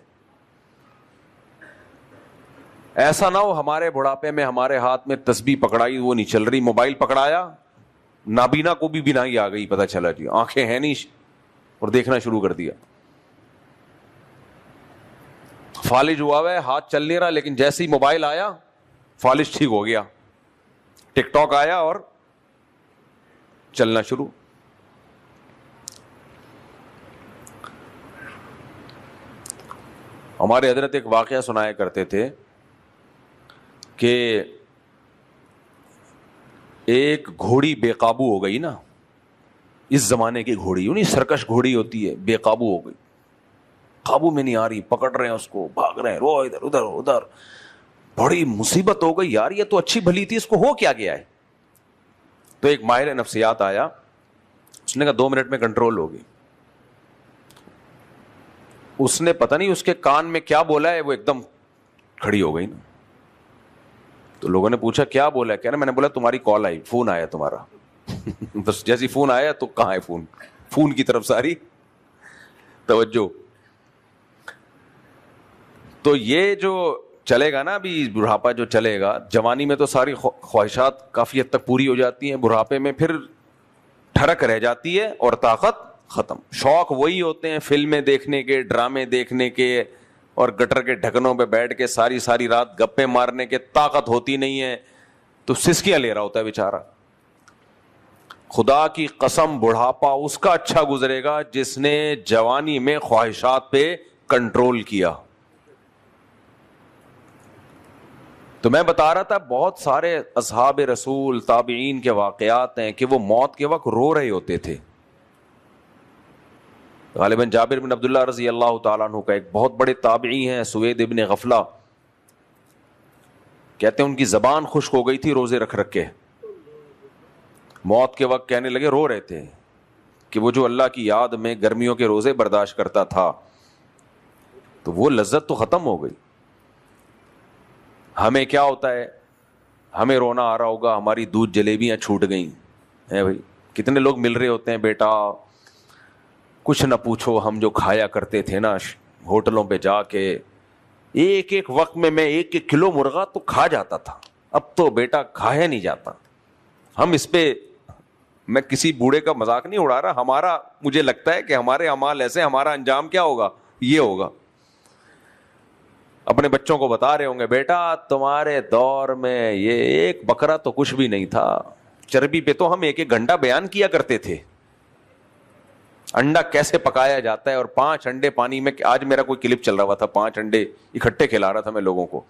ایسا نہ ہو ہمارے بڑھاپے میں ہمارے ہاتھ میں تسبیح پکڑائی وہ نہیں چل رہی, موبائل پکڑایا نابینا کو بھی بینائی آ گئی, پتہ چلا جی آنکھیں ہیں نہیں اور دیکھنا شروع کر دیا. فالج ہوا ہے, ہاتھ چل نہیں رہا, لیکن جیسے ہی موبائل آیا فالج ٹھیک ہو گیا, ٹک ٹاک آیا اور چلنا شروع. ہمارے حضرت ایک واقعہ سنایا کرتے تھے کہ ایک گھوڑی بے قابو ہو گئی نا, اس زمانے کی گھوڑی, یوں نہیں سرکش گھوڑی ہوتی ہے, بے قابو ہو گئی, قابو میں نہیں آ رہی, پکڑ رہے ہیں اس کو, بھاگ رہے ہیں, رو ادھر ادھر ادھر, بڑی مصیبت ہو گئی یار, یہ تو اچھی بھلی تھی, اس کو ہو کیا گیا ہے. تو ایک ماہر نفسیات آیا, اس نے کہا 2 منٹ میں کنٹرول ہوگی. اس نے پتہ نہیں اس کے کان میں کیا بولا ہے, وہ ایک دم کھڑی ہو گئی نا. تو لوگوں نے پوچھا کیا بولا ہے, کہہ رہا میں نے بولا تمہاری کال آئی, فون آیا تمہارا. بس جیسی فون آیا تو کہاں ہے فون, فون کی طرف ساری توجہ. تو یہ جو چلے گا نا ابھی بڑھاپا جو چلے گا, جوانی میں تو ساری خواہشات کافی حد تک پوری ہو جاتی ہیں, بڑھاپے میں پھر ٹھڑک رہ جاتی ہے اور طاقت ختم. شوق وہی ہوتے ہیں فلمیں دیکھنے کے, ڈرامے دیکھنے کے, اور گٹر کے ڈھکنوں پہ بیٹھ کے ساری رات گپے مارنے کے. طاقت ہوتی نہیں ہے تو سسکیاں لے رہا ہوتا ہے بیچارہ. خدا کی قسم بڑھاپا اس کا اچھا گزرے گا جس نے جوانی میں خواہشات پہ کنٹرول کیا. تو میں بتا رہا تھا بہت سارے اصحاب رسول تابعین کے واقعات ہیں کہ وہ موت کے وقت رو رہے ہوتے تھے. غالباً جابر بن عبداللہ رضی اللہ تعالیٰ عنہ کا ایک بہت بڑے تابعی ہیں سوید ابن غفلہ, کہتے ہیں ان کی زبان خشک ہو گئی تھی روزے رکھ رکھ کے, موت کے وقت کہنے لگے, رو رہے تھے کہ وہ جو اللہ کی یاد میں گرمیوں کے روزے برداشت کرتا تھا تو وہ لذت تو ختم ہو گئی. ہمیں کیا ہوتا ہے, ہمیں رونا آ رہا ہوگا ہماری دودھ جلیبیاں چھوٹ گئیں ہیں بھائی. کتنے لوگ مل رہے ہوتے ہیں, بیٹا کچھ نہ پوچھو, ہم جو کھایا کرتے تھے نا ہوٹلوں پہ جا کے, ایک وقت میں 1 کلو مرغا تو کھا جاتا تھا, اب تو بیٹا کھایا نہیں جاتا. ہم اس پہ, میں کسی بوڑھے کا مذاق نہیں اڑا رہا, ہمارا مجھے لگتا ہے کہ ہمارے اعمال ایسے, ہمارا انجام کیا ہوگا, یہ ہوگا. اپنے بچوں کو بتا رہے ہوں گے, بیٹا تمہارے دور میں یہ 1 بکرا تو کچھ بھی نہیں تھا, چربی پہ تو ہم 1 گھنٹہ بیان کیا کرتے تھے, انڈا کیسے پکایا جاتا ہے, اور 5 انڈے پانی میں, آج میرا کوئی کلپ چل رہا تھا, 5 انڈے اکٹھے کھلا رہا تھا میں لوگوں کو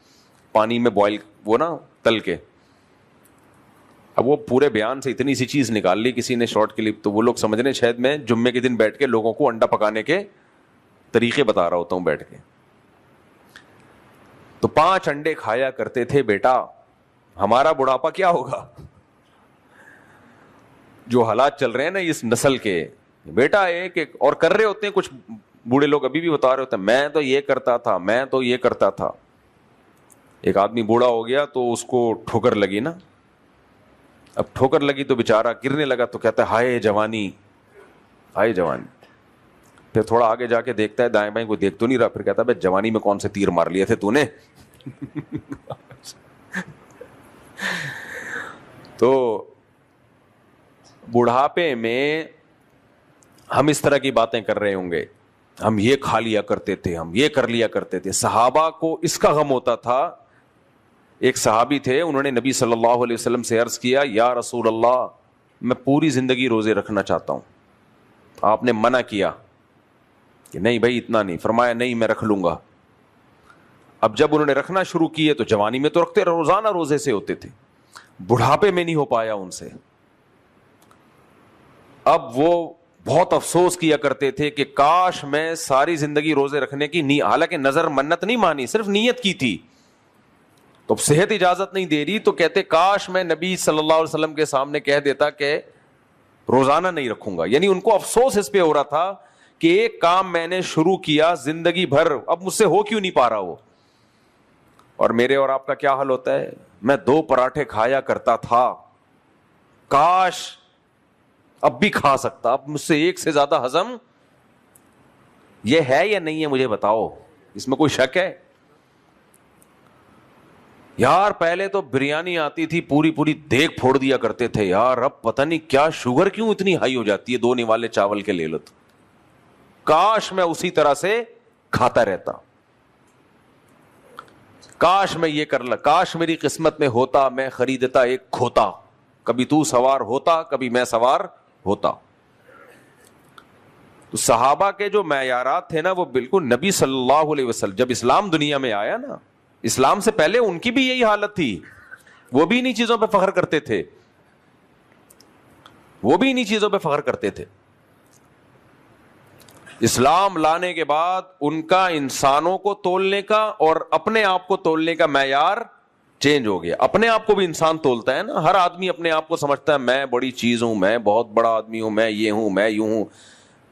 پانی میں بوائل, وہ نا تل کے. اب وہ پورے بیان سے اتنی سی چیز نکال لی کسی نے شارٹ کلپ, تو وہ لوگ سمجھ رہے شاید میں جمعے کے دن بیٹھ کے لوگوں کو انڈا پکانے کے طریقے بتا رہا ہوتا ہوں بیٹھ کے. تو 5 انڈے کھایا کرتے تھے بیٹا, ہمارا بڑھاپا کیا ہوگا, جو حالات چل رہے ہیں نا اس نسل کے, بیٹا ایک اور کر رہے ہوتے ہیں کچھ بوڑھے لوگ ابھی بھی بتا رہے ہوتے ہیں میں تو یہ کرتا تھا، میں تو یہ کرتا تھا. ایک آدمی بوڑھا ہو گیا تو اس کو ٹھوکر لگی نا، اب ٹھوکر لگی تو بےچارہ گرنے لگا تو کہتا ہے ہائے جوانی، ہائے جوانی. پھر تھوڑا آگے جا کے دیکھتا ہے دائیں بائیں کوئی دیکھ تو نہیں رہا، پھر کہتا ہے بھائی جوانی میں کون سے تیر مار لیے تھے تو نے. تو بڑھاپے میں ہم اس طرح کی باتیں کر رہے ہوں گے، ہم یہ کھا لیا کرتے تھے، ہم یہ کر لیا کرتے تھے. صحابہ کو اس کا غم ہوتا تھا. ایک صحابی تھے، انہوں نے نبی صلی اللہ علیہ وسلم سے عرض کیا یا رسول اللہ میں پوری زندگی روزے رکھنا چاہتا ہوں. آپ نے منع کیا کہ نہیں بھائی اتنا نہیں. فرمایا نہیں میں رکھ لوں گا. اب جب انہوں نے رکھنا شروع کیے تو جوانی میں تو رکھتے، روزانہ روزے سے ہوتے تھے، بڑھاپے میں نہیں ہو پایا ان سے. اب وہ بہت افسوس کیا کرتے تھے کہ کاش میں ساری زندگی روزے رکھنے کی حالانکہ نظر منت نہیں مانی، صرف نیت کی تھی. تو صحت اجازت نہیں دے رہی تو کہتے کاش میں نبی صلی اللہ علیہ وسلم کے سامنے کہہ دیتا کہ روزانہ نہیں رکھوں گا. یعنی ان کو افسوس اس پہ ہو رہا تھا کہ ایک کام میں نے شروع کیا زندگی بھر، اب مجھ سے ہو کیوں نہیں پا رہا وہ. اور میرے اور آپ کا کیا حال ہوتا ہے، میں 2 پراٹھے کھایا کرتا تھا، کاش اب بھی کھا سکتا، اب مجھ سے 1 سے زیادہ ہضم. یہ ہے یا نہیں ہے مجھے بتاؤ، اس میں کوئی شک ہے؟ یار پہلے تو بریانی آتی تھی پوری پوری دیگ پھوڑ دیا کرتے تھے یار، اب پتہ نہیں کیا شوگر کیوں اتنی ہائی ہو جاتی ہے 2 نوالے چاول کے لے لو تو. کاش میں اسی طرح سے کھاتا رہتا، کاش میں یہ کر لا، کاش میری قسمت میں ہوتا میں خریدتا ایک کھوتا، کبھی تو سوار ہوتا کبھی میں سوار ہوتا. تو صحابہ کے جو معیارات تھے نا وہ بالکل نبی صلی اللہ علیہ وسلم جب اسلام دنیا میں آیا نا، اسلام سے پہلے ان کی بھی یہی حالت تھی، وہ بھی انہی چیزوں پہ فخر کرتے تھے، وہ بھی انہی چیزوں پہ فخر کرتے تھے. اسلام لانے کے بعد ان کا انسانوں کو تولنے کا اور اپنے آپ کو تولنے کا معیار چینج ہو گیا. اپنے آپ کو بھی انسان تولتا ہے نا، ہر آدمی اپنے آپ کو سمجھتا ہے میں بڑی چیز ہوں، میں بہت بڑا آدمی ہوں، میں یہ ہوں میں یوں ہوں.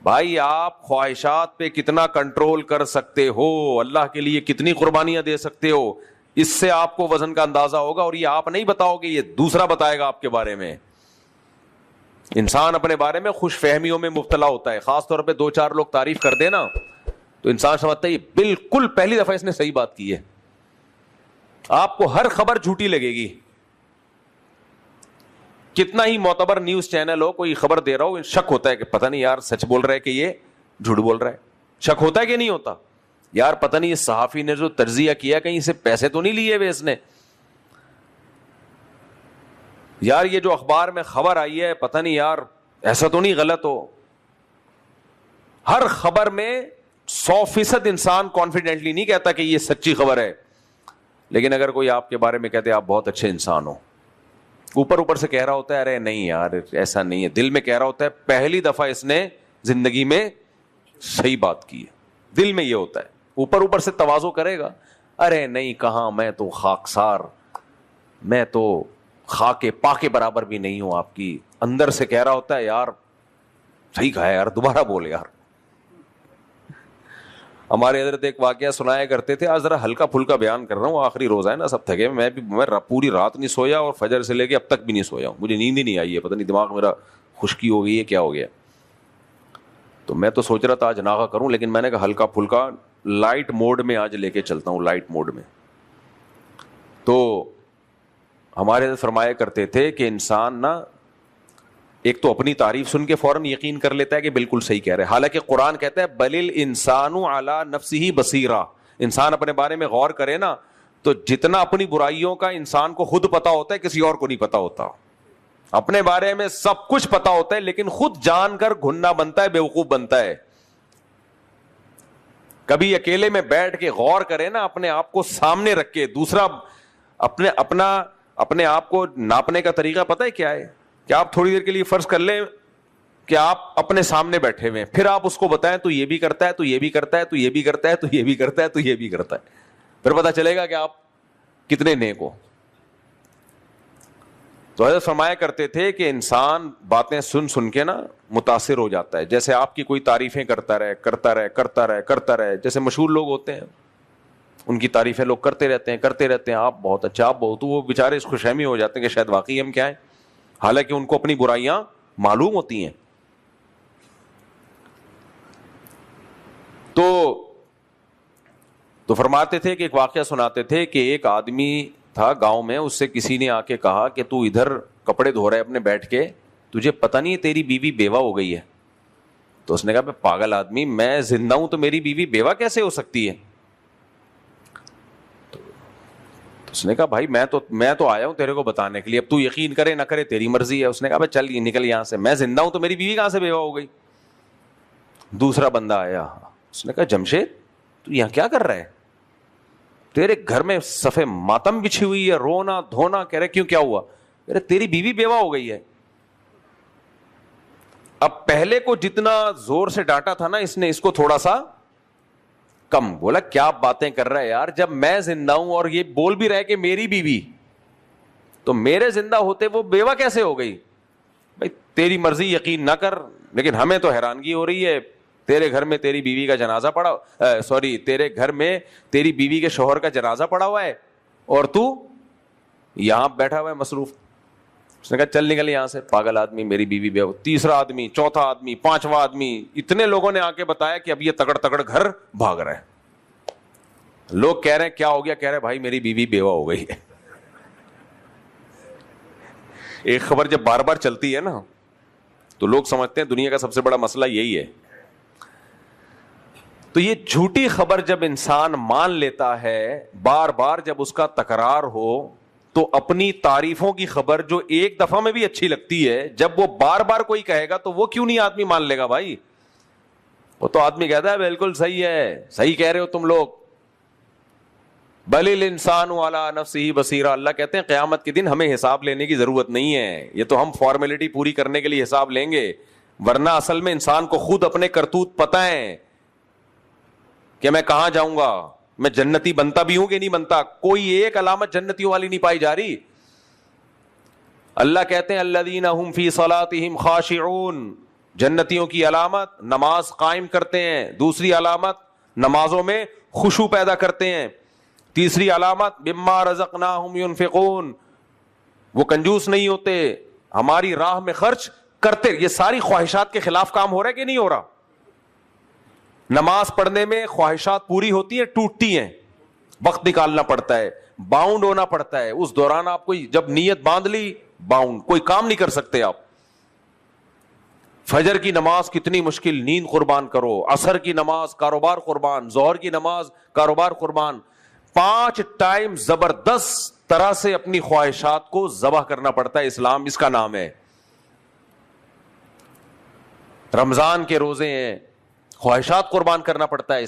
بھائی آپ خواہشات پہ کتنا کنٹرول کر سکتے ہو، اللہ کے لیے کتنی قربانیاں دے سکتے ہو، اس سے آپ کو وزن کا اندازہ ہوگا. اور یہ آپ نہیں بتاؤ گے، یہ دوسرا بتائے گا آپ کے بارے میں. انسان اپنے بارے میں خوش فہمیوں میں مبتلا ہوتا ہے، خاص طور پہ 2-4 لوگ تعریف کر دے نا تو انسان سمجھتا ہے یہ بالکل پہلی دفعہ اس نے صحیح بات کی ہے. آپ کو ہر خبر جھوٹی لگے گی، کتنا ہی معتبر نیوز چینل ہو، کوئی خبر دے رہا ہو، شک ہوتا ہے کہ پتہ نہیں یار سچ بول رہا ہے کہ یہ جھوٹ بول رہا ہے. شک ہوتا ہے کہ نہیں ہوتا؟ یار پتہ نہیں یہ صحافی نے جو تجزیہ کیا کہیں سے پیسے تو نہیں لیے ہوئے اس نے، یار یہ جو اخبار میں خبر آئی ہے پتہ نہیں یار ایسا تو نہیں غلط ہو. ہر خبر میں 100% انسان کانفیڈنٹلی نہیں کہتا کہ یہ سچی خبر ہے، لیکن اگر کوئی آپ کے بارے میں کہتے آپ بہت اچھے انسان ہو، اوپر سے کہہ رہا ہوتا ہے ارے نہیں یار ایسا نہیں ہے، دل میں کہہ رہا ہوتا ہے پہلی دفعہ اس نے زندگی میں صحیح بات کی ہے. دل میں یہ ہوتا ہے، اوپر سے تواضع کرے گا، ارے نہیں کہاں، میں تو خاکسار، میں تو خاک پاک کے برابر بھی نہیں ہوں آپ کی. اندر سے کہہ رہا ہوتا ہے یار صحیح کہا ہے یار، دوبارہ بول یار. ہمارے حضرت ایک واقعہ سنایا کرتے تھے، آج ذرا ہلکا پھلکا بیان کر رہا ہوں، آخری روزہ ہے نا، سب تھکے، میں پوری رات نہیں سویا اور فجر سے لے کے اب تک بھی نہیں سویا ہوں، مجھے نیند ہی نہیں آئی ہے، پتہ نہیں دماغ میرا خشکی ہو گئی ہے کیا ہو گیا. تو میں تو سوچ رہا تھا آج ناغہ کروں، لیکن میں نے کہا ہلکا پھلکا لائٹ موڈ میں آج لے کے چلتا ہوں، لائٹ موڈ میں. تو ہمارے حضرت فرمایا کرتے تھے کہ انسان نا ایک تو اپنی تعریف سن کے فوراً یقین کر لیتا ہے کہ بالکل صحیح کہہ رہے، حالانکہ قرآن کہتا ہے بل الانسان علی نفسہ بصیرہ. انسان اپنے بارے میں غور کرے نا تو جتنا اپنی برائیوں کا انسان کو خود پتا ہوتا ہے کسی اور کو نہیں پتا ہوتا. اپنے بارے میں سب کچھ پتا ہوتا ہے لیکن خود جان کر گھننا بنتا ہے، بیوقوف بنتا ہے. کبھی اکیلے میں بیٹھ کے غور کرے نا، اپنے آپ کو سامنے رکھ کے، دوسرا اپنے آپ کو ناپنے کا طریقہ پتہ ہے کیا ہے؟ کہ آپ تھوڑی دیر کے لیے فرض کر لیں کہ آپ اپنے سامنے بیٹھے ہوئے ہیں، پھر آپ اس کو بتائیں تو یہ بھی کرتا ہے، تو یہ بھی کرتا ہے، تو یہ بھی کرتا ہے، تو یہ بھی کرتا ہے، تو یہ بھی کرتا ہے، پھر پتہ چلے گا کہ آپ کتنے نیک ہو. تو حضرت فرمایا کرتے تھے کہ انسان باتیں سن سن کے نا متاثر ہو جاتا ہے. جیسے آپ کی کوئی تعریفیں کرتا رہے, جیسے مشہور لوگ ہوتے ہیں ان کی تعریفیں لوگ کرتے رہتے ہیں, آپ بہت اچھا, آپ بہت, وہ بیچارے اس خوشحمی ہو جاتے ہیں کہ شاید واقعی ہم کیا ہیں, حالانکہ ان کو اپنی برائیاں معلوم ہوتی ہیں. تو فرماتے تھے کہ ایک واقعہ سناتے تھے کہ ایک آدمی تھا گاؤں میں, اس سے کسی نے آ کے کہا کہ تو ادھر کپڑے دھو رہا ہے اپنے بیٹھ کے, تجھے پتہ نہیں ہے تیری بیوی بیوہ ہو گئی ہے. تو اس نے کہا پاگل آدمی, میں زندہ ہوں تو میری بیوی بیوہ کیسے ہو سکتی ہے؟ تو اس نے کہا بھائی میں تو آیا ہوں تیرے کو بتانے کے لیے, اب تو یقین کرے نہ کرے تیری مرضی ہے. اس نے کہا بھائی چل نکل یہاں سے, میں زندہ ہوں تو میری بیوی کہاں سے بیوہ ہو گئی؟ دوسرا بندہ آیا, اس نے کہا جمشید تو یہاں کیا کر رہا ہے؟ تیرے گھر میں صفے ماتم بچھی ہوئی ہے, رونا دھونا. کہہ رہے کیوں, کیا ہوا؟ ارے تیری بیوی بیوہ ہو گئی ہے. اب پہلے کو جتنا زور سے ڈانٹا تھا نا اس نے, اس کو تھوڑا سا کم. بولا کیا باتیں کر رہا ہے یار, جب میں زندہ ہوں اور یہ بول بھی رہے کہ میری بیوی, تو میرے زندہ ہوتے وہ بیوہ کیسے ہو گئی؟ بھائی تیری مرضی, یقین نہ کر, لیکن ہمیں تو حیرانگی ہو رہی ہے. تیرے گھر میں تیری بیوی کا جنازہ پڑا, تیرے گھر میں تیری بیوی کے شوہر کا جنازہ پڑا ہوا ہے اور تو یہاں بیٹھا ہوا ہے مصروف. اس نے کہا چل نکل یہاں سے, پاگل آدمی, میری بیوی بیوہ. تیسرا آدمی, چوتھا آدمی, پانچواں آدمی, اتنے لوگوں نے آ کے بتایا کہ اب یہ تکڑ گھر بھاگ رہا ہے. لوگ کہہ رہے ہیں کیا ہو گیا؟ کہہ رہے بھائی میری بیوی بیوہ ہو گئی ہے. ایک خبر جب بار بار چلتی ہے نا تو لوگ سمجھتے ہیں دنیا کا سب سے بڑا مسئلہ یہی ہے. تو یہ جھوٹی خبر جب انسان مان لیتا ہے, بار بار جب اس کا تکرار ہو, تو اپنی تعریفوں کی خبر جو ایک دفعہ میں بھی اچھی لگتی ہے, جب وہ بار بار کوئی کہے گا تو وہ کیوں نہیں آدمی مان لے گا بھائی؟ وہ تو آدمی کہتا ہے بالکل صحیح ہے, صحیح کہہ رہے ہو تم لوگ. بل الانسان علی نفسہ بصیرہ. اللہ کہتے ہیں قیامت کے دن ہمیں حساب لینے کی ضرورت نہیں ہے, یہ تو ہم فارمیلٹی پوری کرنے کے لیے حساب لیں گے, ورنہ اصل میں انسان کو خود اپنے کرتوت پتہ ہے کہ میں کہاں جاؤں گا, میں جنتی بنتا بھی ہوں کہ نہیں بنتا. کوئی ایک علامت جنتیوں والی نہیں پائی جا رہی. اللہ کہتے ہیں الذین هم فی صلاتہم خاشعون, جنتیوں کی علامت نماز قائم کرتے ہیں. دوسری علامت نمازوں میں خشوع پیدا کرتے ہیں. تیسری علامت مما رزقناہم ینفقون, وہ کنجوس نہیں ہوتے, ہماری راہ میں خرچ کرتے. یہ ساری خواہشات کے خلاف کام ہو رہا ہے کہ نہیں ہو رہا؟ نماز پڑھنے میں خواہشات پوری ہوتی ہیں, ٹوٹتی ہیں, وقت نکالنا پڑتا ہے, باؤنڈ ہونا پڑتا ہے. اس دوران آپ کو جب نیت باندھ لی, باؤنڈ, کوئی کام نہیں کر سکتے آپ. فجر کی نماز کتنی مشکل, نیند قربان کرو. عصر کی نماز کاروبار قربان. ظہر کی نماز کاروبار قربان. 5 ٹائم زبردست طرح سے اپنی خواہشات کو ذبح کرنا پڑتا ہے. اسلام اس کا نام ہے. رمضان کے روزے ہیں, خواہشات قربان کرنا پڑتا ہے,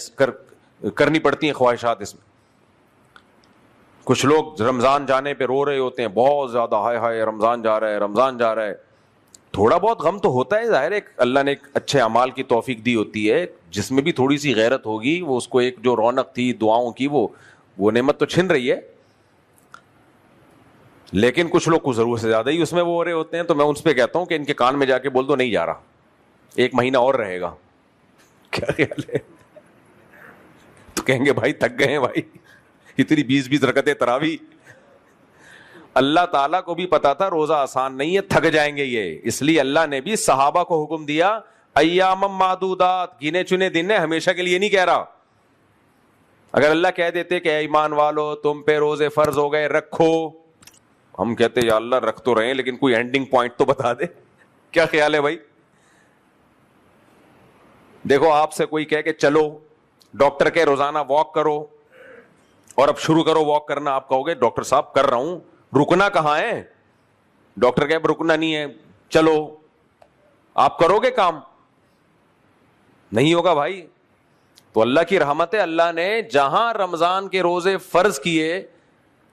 کرنی پڑتی ہیں خواہشات. اس میں کچھ لوگ رمضان جانے پہ رو رہے ہوتے ہیں بہت زیادہ, ہائے ہائے رمضان جا رہا ہے, رمضان جا رہا ہے. تھوڑا بہت غم تو ہوتا ہے, ظاہر ہے اللہ نے ایک اچھے اعمال کی توفیق دی ہوتی ہے, جس میں بھی تھوڑی سی غیرت ہوگی, وہ اس کو ایک جو رونق تھی دعاؤں کی وہ نعمت تو چھن رہی ہے. لیکن کچھ لوگ کو ضرورت سے زیادہ ہی اس میں وہ ہو رہے ہوتے ہیں. تو میں ان پہ کہتا ہوں کہ ان کے کان میں جا کے بول دو نہیں جا رہا, 1 مہینہ اور رہے گا. کیا خیال ہے؟ تو کہیں گے بھائی تھک گئے ہیں بھائی, اتنی 20 رکعتیں تراویح. اللہ تعالیٰ کو بھی پتا تھا روزہ آسان نہیں ہے, تھک جائیں گے یہ, اس لیے اللہ نے بھی صحابہ کو حکم دیا ایام معدودات, گنے چنے دن ہے, ہمیشہ کے لیے نہیں کہہ رہا. اگر اللہ کہہ دیتے کہ اے ایمان والو تم پہ روزے فرض ہو گئے رکھو, ہم کہتے یا اللہ رکھ تو رہے لیکن کوئی اینڈنگ پوائنٹ تو بتا دے. کیا خیال ہے بھائی؟ دیکھو آپ سے کوئی کہے کہ چلو ڈاکٹر کے روزانہ واک کرو اور اب شروع کرو واک کرنا, آپ کہو گے ڈاکٹر صاحب کر رہا ہوں, رکنا کہاں ہے؟ ڈاکٹر کہے رکنا نہیں ہے, چلو آپ کرو گے کام؟ نہیں ہوگا بھائی. تو اللہ کی رحمت ہے, اللہ نے جہاں رمضان کے روزے فرض کیے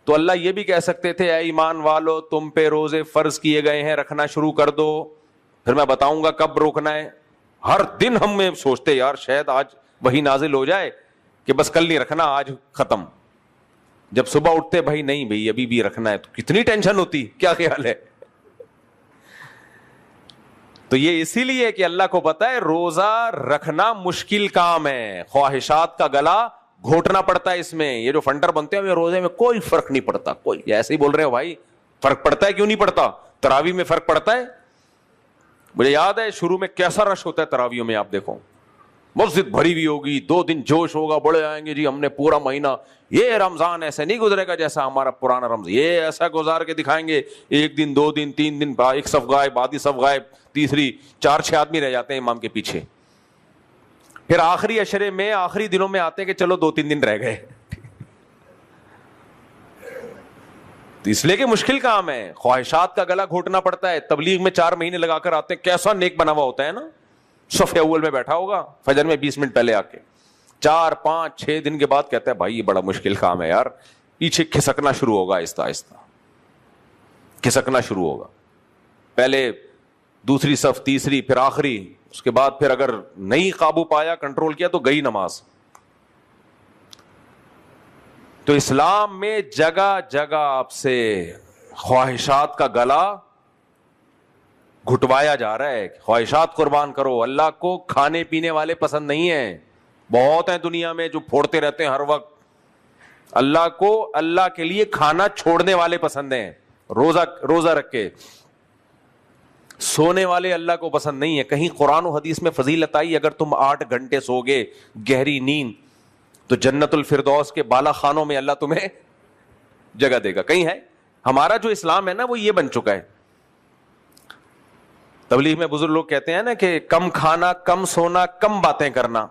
تو اللہ یہ بھی کہہ سکتے تھے اے ایمان والو تم پہ روزے فرض کیے گئے ہیں, رکھنا شروع کر دو, پھر میں بتاؤں گا کب روکنا ہے. ہر دن ہم میں سوچتے یار شاید آج وہی نازل ہو جائے کہ بس کل نہیں رکھنا, آج ختم. جب صبح اٹھتے بھائی نہیں بھائی ابھی بھی رکھنا ہے, تو کتنی ٹینشن ہوتی. کیا خیال ہے؟ تو یہ اسی لیے کہ اللہ کو پتا ہے روزہ رکھنا مشکل کام ہے, خواہشات کا گلا گھونٹنا پڑتا ہے اس میں. یہ جو فنڈر بنتے ہیں روزے میں کوئی فرق نہیں پڑتا, کوئی ایسے ہی بول رہے ہو بھائی, فرق پڑتا ہے, کیوں نہیں پڑتا؟ تراویح میں فرق پڑتا ہے. مجھے یاد ہے شروع میں کیسا رش ہوتا ہے تراویحوں میں, آپ دیکھو مسجد بھری ہوئی ہوگی, 2 دن جوش ہوگا, بڑے آئیں گے جی ہم نے پورا مہینہ, یہ رمضان ایسے نہیں گزرے گا جیسا ہمارا پرانا رمضان, یہ ایسا گزار کے دکھائیں گے, 1 دن 2 دن 3 دن, ایک صف غائب, آدھی صف غائب, تیسری 4-6 آدمی رہ جاتے ہیں امام کے پیچھے. پھر آخری عشرے میں آخری دنوں میں آتے ہیں کہ چلو 2-3 دن رہ گئے. تو اس لیے کہ مشکل کام ہے, خواہشات کا گلا گھونٹنا پڑتا ہے. تبلیغ میں 4 مہینے لگا کر آتے ہیں, کیسا نیک بنا ہوا ہوتا ہے نا, صف اول میں بیٹھا ہوگا, فجر میں 20 منٹ پہلے آ کے 4-5-6 دن کے بعد کہتا ہے بھائی یہ بڑا مشکل کام ہے یار, پیچھے کھسکنا شروع ہوگا, آہستہ آہستہ کھسکنا شروع ہوگا. پہلے دوسری صف, تیسری, پھر آخری, اس کے بعد پھر اگر نہیں قابو پایا, کنٹرول کیا تو گئی نماز. تو اسلام میں جگہ جگہ آپ سے خواہشات کا گلا گھٹوایا جا رہا ہے. خواہشات قربان کرو, اللہ کو کھانے پینے والے پسند نہیں ہیں. بہت ہیں دنیا میں جو پھوڑتے رہتے ہیں ہر وقت. اللہ کو اللہ کے لیے کھانا چھوڑنے والے پسند ہیں, روزہ رکھ کے. سونے والے اللہ کو پسند نہیں ہے. کہیں قرآن و حدیث میں فضیلت آئی اگر تم 8 گھنٹے سو گے گہری نیند تو جنت الفردوس کے بالا خانوں میں اللہ تمہیں جگہ دے گا؟ کہیں ہے؟ ہمارا جو اسلام ہے نا وہ یہ بن چکا ہے. تبلیغ میں بزرگ لوگ کہتے ہیں نا کہ کم کھانا, کم سونا, کم باتیں کرنا.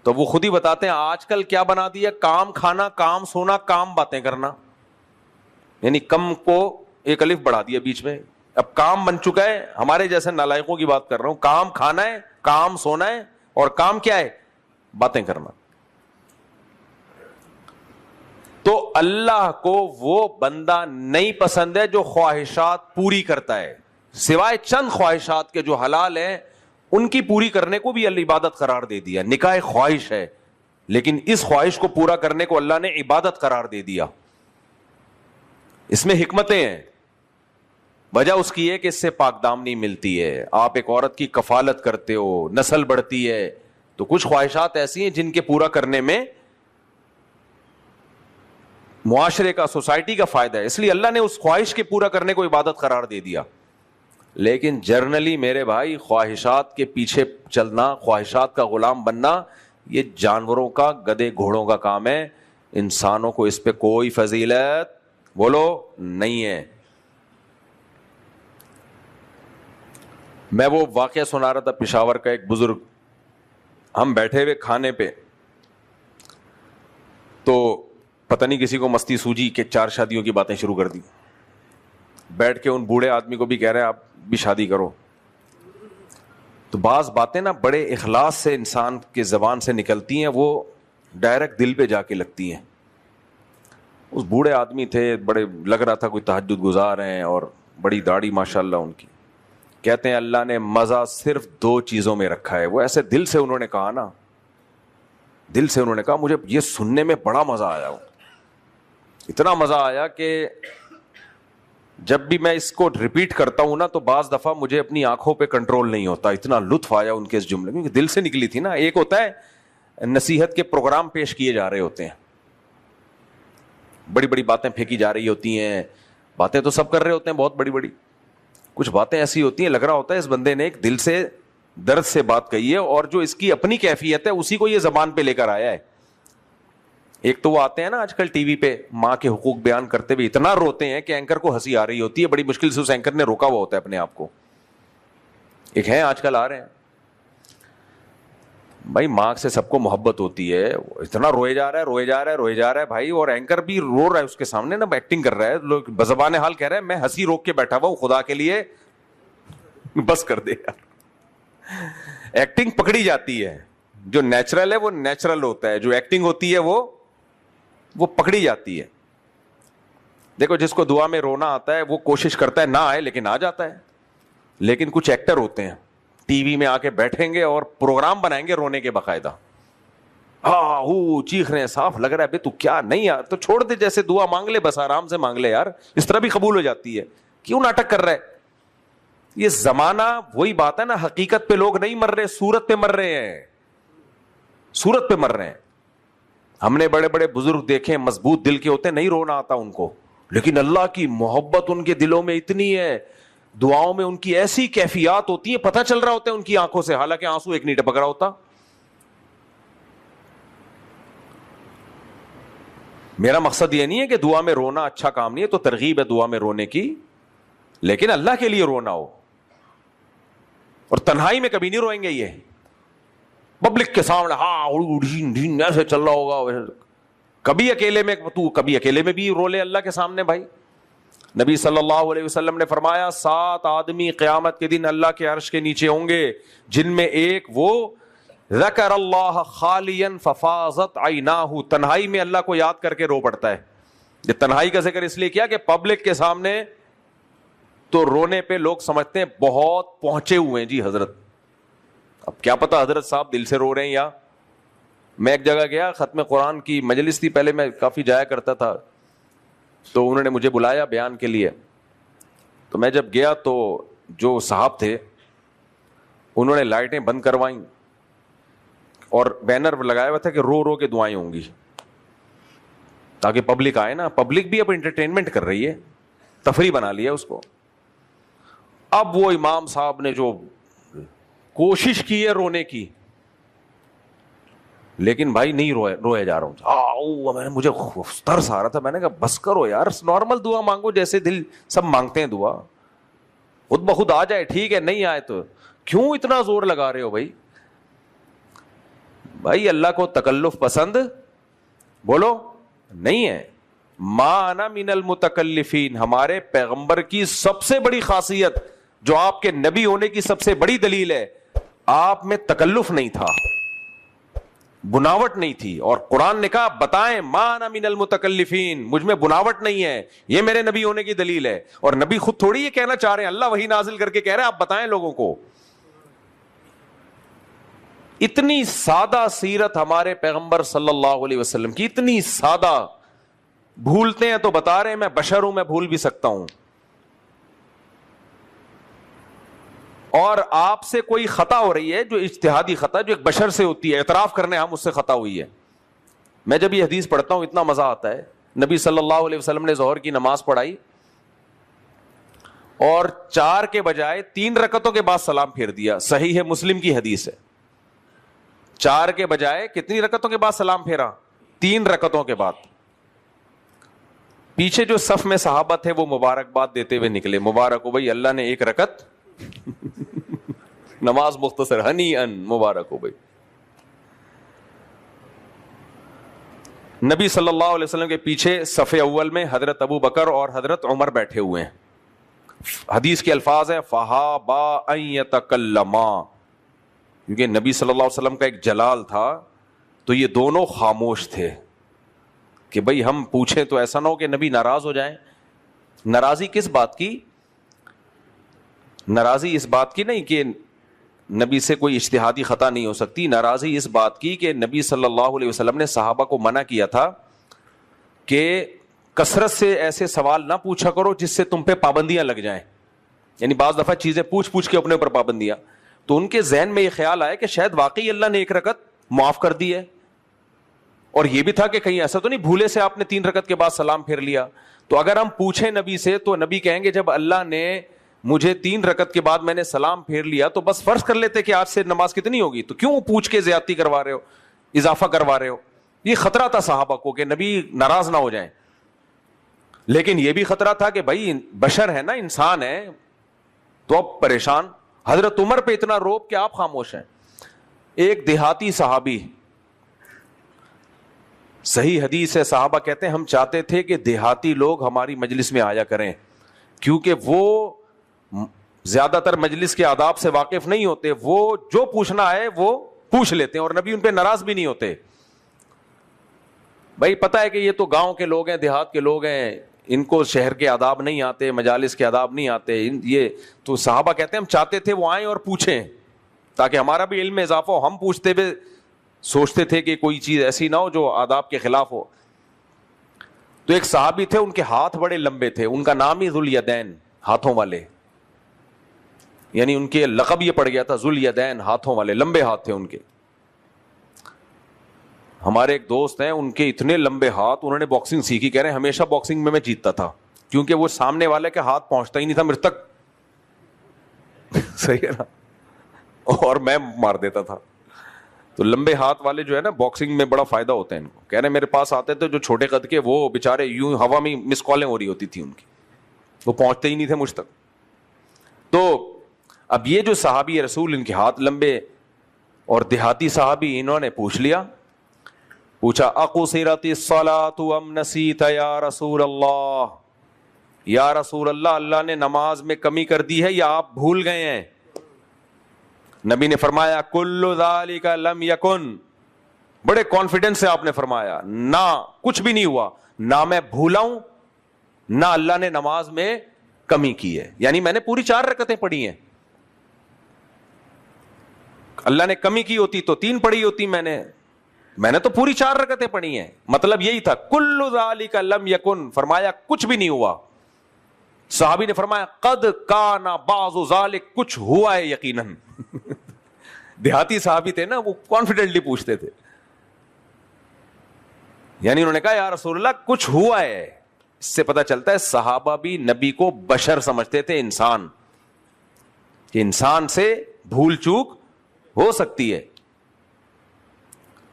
تو وہ خود ہی بتاتے ہیں آج کل کیا بنا دیا, کام کھانا, کام سونا, کام باتیں کرنا. یعنی کم کو ایک الف بڑھا دیا بیچ میں, اب کام بن چکا ہے. ہمارے جیسے نالائقوں کی بات کر رہا ہوں. کام کھانا ہے, کام سونا ہے, اور کام کیا ہے؟ باتیں کرنا. تو اللہ کو وہ بندہ نہیں پسند ہے جو خواہشات پوری کرتا ہے, سوائے چند خواہشات کے جو حلال ہیں ان کی پوری کرنے کو بھی اللہ عبادت قرار دے دیا. نکاح خواہش ہے لیکن اس خواہش کو پورا کرنے کو اللہ نے عبادت قرار دے دیا. اس میں حکمتیں ہیں. وجہ اس کی ہے کہ اس سے پاک دامنی ملتی ہے. آپ ایک عورت کی کفالت کرتے ہو, نسل بڑھتی ہے, تو کچھ خواہشات ایسی ہیں جن کے پورا کرنے میں معاشرے کا, سوسائٹی کا فائدہ ہے. اس لیے اللہ نے اس خواہش کے پورا کرنے کو عبادت قرار دے دیا. لیکن جرنلی میرے بھائی خواہشات کے پیچھے چلنا, خواہشات کا غلام بننا, یہ جانوروں کا, گدے گھوڑوں کا کام ہے. انسانوں کو اس پہ کوئی فضیلت بولو نہیں ہے. میں وہ واقعہ سنا رہا تھا پشاور کا. ایک بزرگ, ہم بیٹھے ہوئے کھانے پہ, تو پتہ نہیں کسی کو مستی سوجی کہ 4 شادیوں کی باتیں شروع کر دی. بیٹھ کے ان بوڑھے آدمی کو بھی کہہ رہے ہیں آپ بھی شادی کرو. تو بعض باتیں نا بڑے اخلاص سے انسان کے زبان سے نکلتی ہیں, وہ ڈائریکٹ دل پہ جا کے لگتی ہیں. اس بوڑھے آدمی تھے, بڑے لگ رہا تھا کوئی تہجد گزار ہیں, اور بڑی داڑھی ماشاءاللہ ان کی. کہتے ہیں اللہ نے مزہ صرف 2 چیزوں میں رکھا ہے. وہ ایسے دل سے انہوں نے کہا نا, دل سے انہوں نے کہا مجھے یہ سننے میں بڑا مزہ آیا. اتنا مزہ آیا کہ جب بھی میں اس کو ریپیٹ کرتا ہوں نا تو بعض دفعہ مجھے اپنی آنکھوں پہ کنٹرول نہیں ہوتا. اتنا لطف آیا ان کے اس جملے, کیونکہ دل سے نکلی تھی نا. ایک ہوتا ہے نصیحت کے پروگرام پیش کیے جا رہے ہوتے ہیں, بڑی بڑی باتیں پھینکی جا رہی ہوتی ہیں, باتیں تو سب کر رہے ہوتے ہیں بہت بڑی بڑی. کچھ باتیں ایسی ہوتی ہیں لگ رہا ہوتا ہے اس بندے نے ایک دل سے درد سے بات کہی ہے, اور جو اس کی اپنی کیفیت ہے اسی کو یہ زبان پہ لے کر آیا ہے. ایک تو وہ آتے ہیں نا آج کل ٹی وی پہ ماں کے حقوق بیان کرتے ہوئے اتنا روتے ہیں کہ اینکر کو ہنسی آ رہی ہوتی ہے, بڑی مشکل سے اس اینکر نے روکا ہوا ہوتا ہے اپنے آپ کو. ایک ہے آج کل آ رہے ہیں بھائی, ماں سے سب کو محبت ہوتی ہے, اتنا روئے جا رہا ہے روئے جا رہا ہے روئے جا رہا ہے بھائی, اور اینکر بھی رو رہا ہے اس کے سامنے نا, ایکٹنگ کر رہا ہے. لوگ بزبان حال کہہ رہے ہیں میں ہنسی روک کے بیٹھا ہوا ہوں, خدا کے لیے بس کر دے یار. ایکٹنگ پکڑی جاتی ہے, جو نیچرل ہے وہ نیچرل ہوتا ہے, جو ایکٹنگ ہوتی ہے وہ پکڑی جاتی ہے. دیکھو جس کو دعا میں رونا آتا ہے وہ کوشش کرتا ہے نہ آئے لیکن آ جاتا ہے. لیکن کچھ ایکٹر ہوتے ہیں ٹی وی میں آ کے بیٹھیں گے اور پروگرام بنائیں گے رونے کے باقاعدہ, ہاں ہو چیخ رہے ہیں, صاف لگ رہا ہے بے تو کیا نہیں یار, تو چھوڑ دے, جیسے دعا مانگ لے بس آرام سے مانگ لے یار, اس طرح بھی قبول ہو جاتی ہے. کیوں ناٹک کر رہا ہے؟ یہ زمانہ وہی بات ہے نا, حقیقت پہ لوگ نہیں مر رہے, صورت پہ مر رہے ہیں, صورت پہ مر رہے ہیں. ہم نے بڑے بڑے بزرگ دیکھے, مضبوط دل کے ہوتے, نہیں رونا آتا ان کو, لیکن اللہ کی محبت ان کے دلوں میں اتنی ہے, دعاؤں میں ان کی ایسی کیفیات ہوتی ہیں, پتہ چل رہا ہوتا ہے ان کی آنکھوں سے, حالانکہ آنسو ایک نہیں ٹپک رہا ہوتا. میرا مقصد یہ نہیں ہے کہ دعا میں رونا اچھا کام نہیں ہے, تو ترغیب ہے دعا میں رونے کی, لیکن اللہ کے لیے رونا ہو. اور تنہائی میں کبھی نہیں روئیں گے, یہ پبلک کے سامنے ہاں ایسے چل رہا ہوگا. کبھی اکیلے میں, تو کبھی اکیلے میں بھی رو لے اللہ کے سامنے بھائی. نبی صلی اللہ علیہ وسلم نے فرمایا 7 آدمی قیامت کے دن اللہ کے عرش کے نیچے ہوں گے, جن میں ایک وہ ذکر اللہ خالیا ففاضت عیناہ, تنہائی میں اللہ کو یاد کر کے رو پڑتا ہے. یہ تنہائی کا ذکر اس لیے کیا کہ پبلک کے سامنے تو رونے پہ لوگ سمجھتے ہیں بہت پہنچے ہوئے ہیں جی حضرت. اب کیا پتا حضرت صاحب دل سے رو رہے ہیں یا. میں ایک جگہ گیا, ختم قرآن کی مجلس تھی, پہلے میں کافی جایا کرتا تھا, تو انہوں نے مجھے بلایا بیان کے لیے. تو میں جب گیا تو جو صاحب تھے انہوں نے لائٹیں بند کروائیں اور بینر لگایا ہوا تھا کہ رو رو کے دعائیں ہوں گی, تاکہ پبلک آئے نا. پبلک بھی اب انٹرٹینمنٹ کر رہی ہے, تفریح بنا لیا اس کو. اب وہ امام صاحب نے جو کوشش کی ہے رونے کی, لیکن بھائی نہیں رویا جا رہا ہوں. میں نے, مجھے ترس آ رہا تھا, میں نے کہا بس کرو یار, نارمل دعا مانگو جیسے دل سب مانگتے ہیں دعا, خود بخود آ جائے ٹھیک ہے, نہیں آئے تو کیوں اتنا زور لگا رہے ہو بھائی. بھائی اللہ کو تکلف پسند بولو نہیں ہے. ما انا من المتکلفین, ہمارے پیغمبر کی سب سے بڑی خاصیت, جو آپ کے نبی ہونے کی سب سے بڑی دلیل ہے, آپ میں تکلف نہیں تھا, بناوٹ نہیں تھی. اور قرآن نے کہا بتائیں ما انا من المتکلفین, مجھ میں بناوٹ نہیں ہے, یہ میرے نبی ہونے کی دلیل ہے. اور نبی خود تھوڑی یہ کہنا چاہ رہے ہیں, اللہ وحی نازل کر کے کہہ رہے ہیں آپ بتائیں لوگوں کو. اتنی سادہ سیرت ہمارے پیغمبر صلی اللہ علیہ وسلم کی, اتنی سادہ, بھولتے ہیں تو بتا رہے ہیں میں بشر ہوں, میں بھول بھی سکتا ہوں. اور آپ سے کوئی خطا ہو رہی ہے جو اجتہادی خطا, جو ایک بشر سے ہوتی ہے, اعتراف کرنے ہم اس سے خطا ہوئی ہے. میں جب یہ حدیث پڑھتا ہوں اتنا مزہ آتا ہے. نبی صلی اللہ علیہ وسلم نے ظہر کی نماز پڑھائی اور 4 کے بجائے 3 رکعتوں کے بعد سلام پھیر دیا. صحیح ہے, مسلم کی حدیث ہے. 4 کے بجائے کتنی رکعتوں کے بعد سلام پھیرا؟ 3 رکعتوں کے بعد. پیچھے جو صف میں صحابہ تھے وہ مبارکباد دیتے ہوئے نکلے, مبارک ہو بھائی اللہ نے 1 رکعت نماز مختصر, ہنی ان, مبارک ہو بھائی. نبی صلی اللہ علیہ وسلم کے پیچھے صف اول میں حضرت ابو بکر اور حضرت عمر بیٹھے ہوئے ہیں. حدیث کے الفاظ ہیں فہابا ان یتکلما, کیونکہ نبی صلی اللہ علیہ وسلم کا ایک جلال تھا, تو یہ دونوں خاموش تھے کہ بھئی ہم پوچھیں تو ایسا نہ ہو کہ نبی ناراض ہو جائیں. ناراضی کس بات کی؟ ناراضی اس بات کی نہیں کہ نبی سے کوئی اجتہادی خطا نہیں ہو سکتی, ناراضی اس بات کی کہ نبی صلی اللہ علیہ وسلم نے صحابہ کو منع کیا تھا کہ کثرت سے ایسے سوال نہ پوچھا کرو جس سے تم پہ پابندیاں لگ جائیں. یعنی بعض دفعہ چیزیں پوچھ کے اپنے اوپر پابندیاں, تو ان کے ذہن میں یہ خیال آیا کہ شاید واقعی اللہ نے 1 رکعت معاف کر دی ہے. اور یہ بھی تھا کہ کہیں ایسا تو نہیں بھولے سے آپ نے 3 رکعت کے بعد سلام پھیر لیا. تو اگر ہم پوچھیں نبی سے تو نبی کہیں گے جب اللہ نے مجھے 3 رکعت کے بعد میں نے سلام پھیر لیا تو بس فرض کر لیتے کہ آج سے نماز کتنی ہوگی, تو کیوں پوچھ کے زیادتی کروا رہے ہو, اضافہ کروا رہے ہو. یہ خطرہ تھا صحابہ کو کہ نبی ناراض نہ ہو جائیں. لیکن یہ بھی خطرہ تھا کہ بھائی بشر ہے نا, انسان ہے, تو اب پریشان. حضرت عمر پہ اتنا روب کہ آپ خاموش ہیں. ایک دیہاتی صحابی, صحیح حدیث ہے, صحابہ کہتے ہیں ہم چاہتے تھے کہ دیہاتی لوگ ہماری مجلس میں آیا کریں, کیونکہ وہ زیادہ تر مجلس کے آداب سے واقف نہیں ہوتے, وہ جو پوچھنا ہے وہ پوچھ لیتے ہیں اور نبی ان پہ ناراض بھی نہیں ہوتے. بھائی پتہ ہے کہ یہ تو گاؤں کے لوگ ہیں, دیہات کے لوگ ہیں, ان کو شہر کے آداب نہیں آتے, مجالس کے آداب نہیں آتے. یہ تو صحابہ کہتے ہیں ہم چاہتے تھے وہ آئیں اور پوچھیں تاکہ ہمارا بھی علم میں اضافہ ہو. ہم پوچھتے ہوئے سوچتے تھے کہ کوئی چیز ایسی نہ ہو جو آداب کے خلاف ہو. تو ایک صحابی تھے, ان کے ہاتھ بڑے لمبے تھے, ان کا نام ہی ذوالیدین, ہاتھوں والے. یعنی ان کے لقب یہ پڑ گیا تھا ذو الیدین، ہاتھوں والے، لمبے ہاتھ تھے ان کے. ہمارے ایک دوست ہیں، ان کے اتنے لمبے ہاتھ، انہوں نے باکسنگ سیکھی، کہہ رہے ہیں ہمیشہ باکسنگ میں جیتتا تھا کیونکہ وہ سامنے والے کے ہاتھ پہنچتا ہی نہیں تھا میرے تک. صحیح ہے نا، اور میں مار دیتا تھا. تو لمبے ہاتھ والے جو ہے نا باکسنگ میں بڑا فائدہ ہوتا ہے ان کو. کہہ رہے میرے پاس آتے تھے جو چھوٹے قد کے، وہ بےچارے یوں ہوا میں مس کالیں ہو رہی ہوتی تھی ان کی، وہ پہنچتے ہی نہیں تھے مجھ تک. تو اب یہ جو صحابی رسول، ان کے ہاتھ لمبے اور دیہاتی صحابی، انہوں نے پوچھا اقصرت الصلاۃ ام نسیت یا رسول اللہ، یا رسول اللہ، اللہ نے نماز میں کمی کر دی ہے یا آپ بھول گئے ہیں؟ نبی نے فرمایا کل ذالک لم یکن، بڑے کانفیڈنس سے آپ نے فرمایا نہ کچھ بھی نہیں ہوا، نہ میں بھولا ہوں نہ اللہ نے نماز میں کمی کی ہے. یعنی میں نے پوری 4 رکعتیں پڑھی ہیں، اللہ نے کمی کی ہوتی تو 3 پڑھی ہوتی، میں نے تو پوری 4 رکعتیں پڑھی ہیں. مطلب یہی تھا کل ذالک لم یکن، فرمایا کچھ بھی نہیں ہوا. صحابی نے فرمایا قد کان بعض ذالک، کچھ ہوا ہے یقیناً. دیہاتی صحابی تھے نا، وہ کانفیڈنٹلی پوچھتے تھے. یعنی انہوں نے کہا یا رسول اللہ کچھ ہوا ہے. اس سے پتہ چلتا ہے صحابہ بھی نبی کو بشر سمجھتے تھے، انسان، کہ انسان سے بھول چوک ہو سکتی ہے.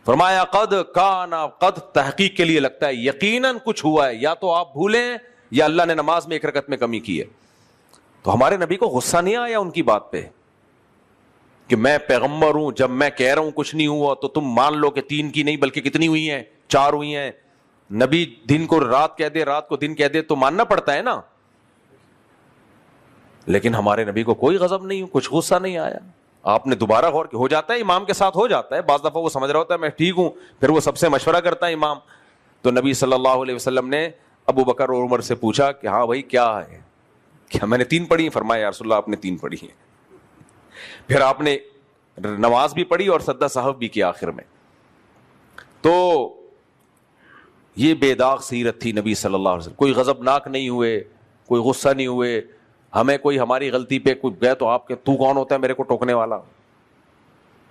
فرمایا قد کان، قد تحقیق کے لیے لگتا ہے یقیناً کچھ ہوا ہے، یا تو آپ بھولیں یا اللہ نے نماز میں 1 رکعت میں کمی کی ہے. تو ہمارے نبی کو غصہ نہیں آیا ان کی بات پہ کہ میں پیغمبر ہوں، جب میں کہہ رہا ہوں کچھ نہیں ہوا تو تم مان لو کہ 3 کی نہیں بلکہ کتنی ہوئی ہیں، 4 ہوئی ہیں. نبی دن کو رات کہہ دے، رات کو دن کہہ دے تو ماننا پڑتا ہے نا. لیکن ہمارے نبی کو کوئی غضب نہیں، کچھ غصہ نہیں آیا. آپ نے دوبارہ غور ہو جاتا ہے امام کے ساتھ، ہو جاتا ہے بعض دفعہ، وہ سمجھ رہا ہوتا ہے میں ٹھیک ہوں، پھر وہ سب سے مشورہ کرتا ہے امام. تو نبی صلی اللہ علیہ وسلم نے ابو بکر اور عمر سے پوچھا کہ ہاں بھائی کیا ہے، کیا میں نے 3 پڑھی؟ فرمایا یا رسول اللہ آپ نے 3 پڑھی ہیں. پھر آپ نے نماز بھی پڑھی اور سجدہ سہو بھی کیا آخر میں. تو یہ بے داغ سیرت تھی نبی صلی اللہ علیہ وسلم. کوئی غضبناک نہیں ہوئے، کوئی غصہ نہیں ہوئے. ہمیں کوئی ہماری غلطی پہ کوئی گئے تو آپ کے تو کون ہوتا ہے میرے کو ٹوکنے والا،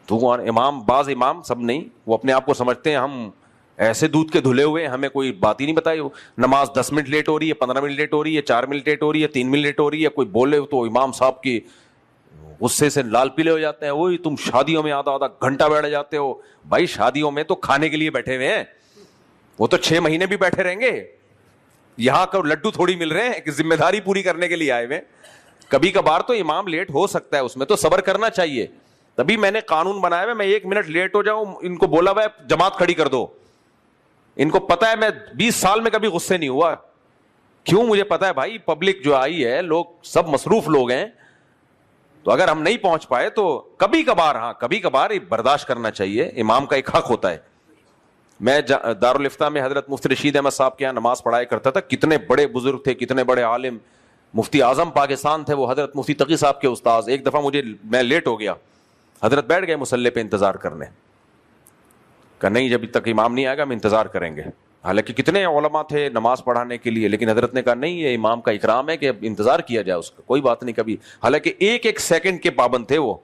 تو کون؟ امام، بعض امام، سب نہیں، وہ اپنے آپ کو سمجھتے ہیں ہم ایسے دودھ کے دھلے ہوئے، ہمیں کوئی بات ہی نہیں بتائی. نماز 10 منٹ لیٹ ہو رہی ہے، 15 منٹ لیٹ ہو رہی ہے، 4 منٹ لیٹ ہو رہی ہے، 3 منٹ لیٹ ہو رہی ہے، کوئی بولے تو امام صاحب کی غصے سے لال پیلے ہو جاتے ہیں. وہی تم شادیوں میں آدھا گھنٹہ بیٹھ جاتے ہو. بھائی شادیوں میں تو کھانے کے لیے بیٹھے ہوئے ہیں، وہ تو 6 مہینے بھی بیٹھے رہیں گے. یہاں کا لڈو تھوڑی مل رہے ہیں کہ ذمہ داری پوری کرنے کے لیے آئے ہوئے. کبھی کبھار تو امام لیٹ ہو سکتا ہے، اس میں تو صبر کرنا چاہیے. تبھی میں نے قانون بنایا ہے، میں 1 منٹ لیٹ ہو جاؤں ان کو بولا ہوا ہے جماعت کھڑی کر دو. ان کو پتا ہے میں 20 سال میں کبھی غصے نہیں ہوا. کیوں؟ مجھے پتا ہے بھائی پبلک جو آئی ہے، لوگ سب مصروف لوگ ہیں، تو اگر ہم نہیں پہنچ پائے تو کبھی کبھار، ہاں کبھی کبھار برداشت کرنا چاہیے، امام کا ایک حق ہوتا ہے. میں دارالفتہ میں حضرت مفتی رشید احمد صاحب کے یہاں نماز پڑھایا کرتا تھا. کتنے بڑے بزرگ تھے، کتنے بڑے عالم، مفتی اعظم پاکستان تھے وہ، حضرت مفتی تقی صاحب کے استاذ. ایک دفعہ میں لیٹ ہو گیا، حضرت بیٹھ گئے مصلی پہ انتظار کرنے. کہ نہیں جب تک امام نہیں آئے گا ہم انتظار کریں گے. حالانکہ کتنے علماء تھے نماز پڑھانے کے لیے، لیکن حضرت نے کہا نہیں، یہ امام کا اکرام ہے کہ انتظار کیا جائے اس کا، کوئی بات نہیں. کبھی حالانکہ 1 سیکنڈ کے پابند تھے وہ.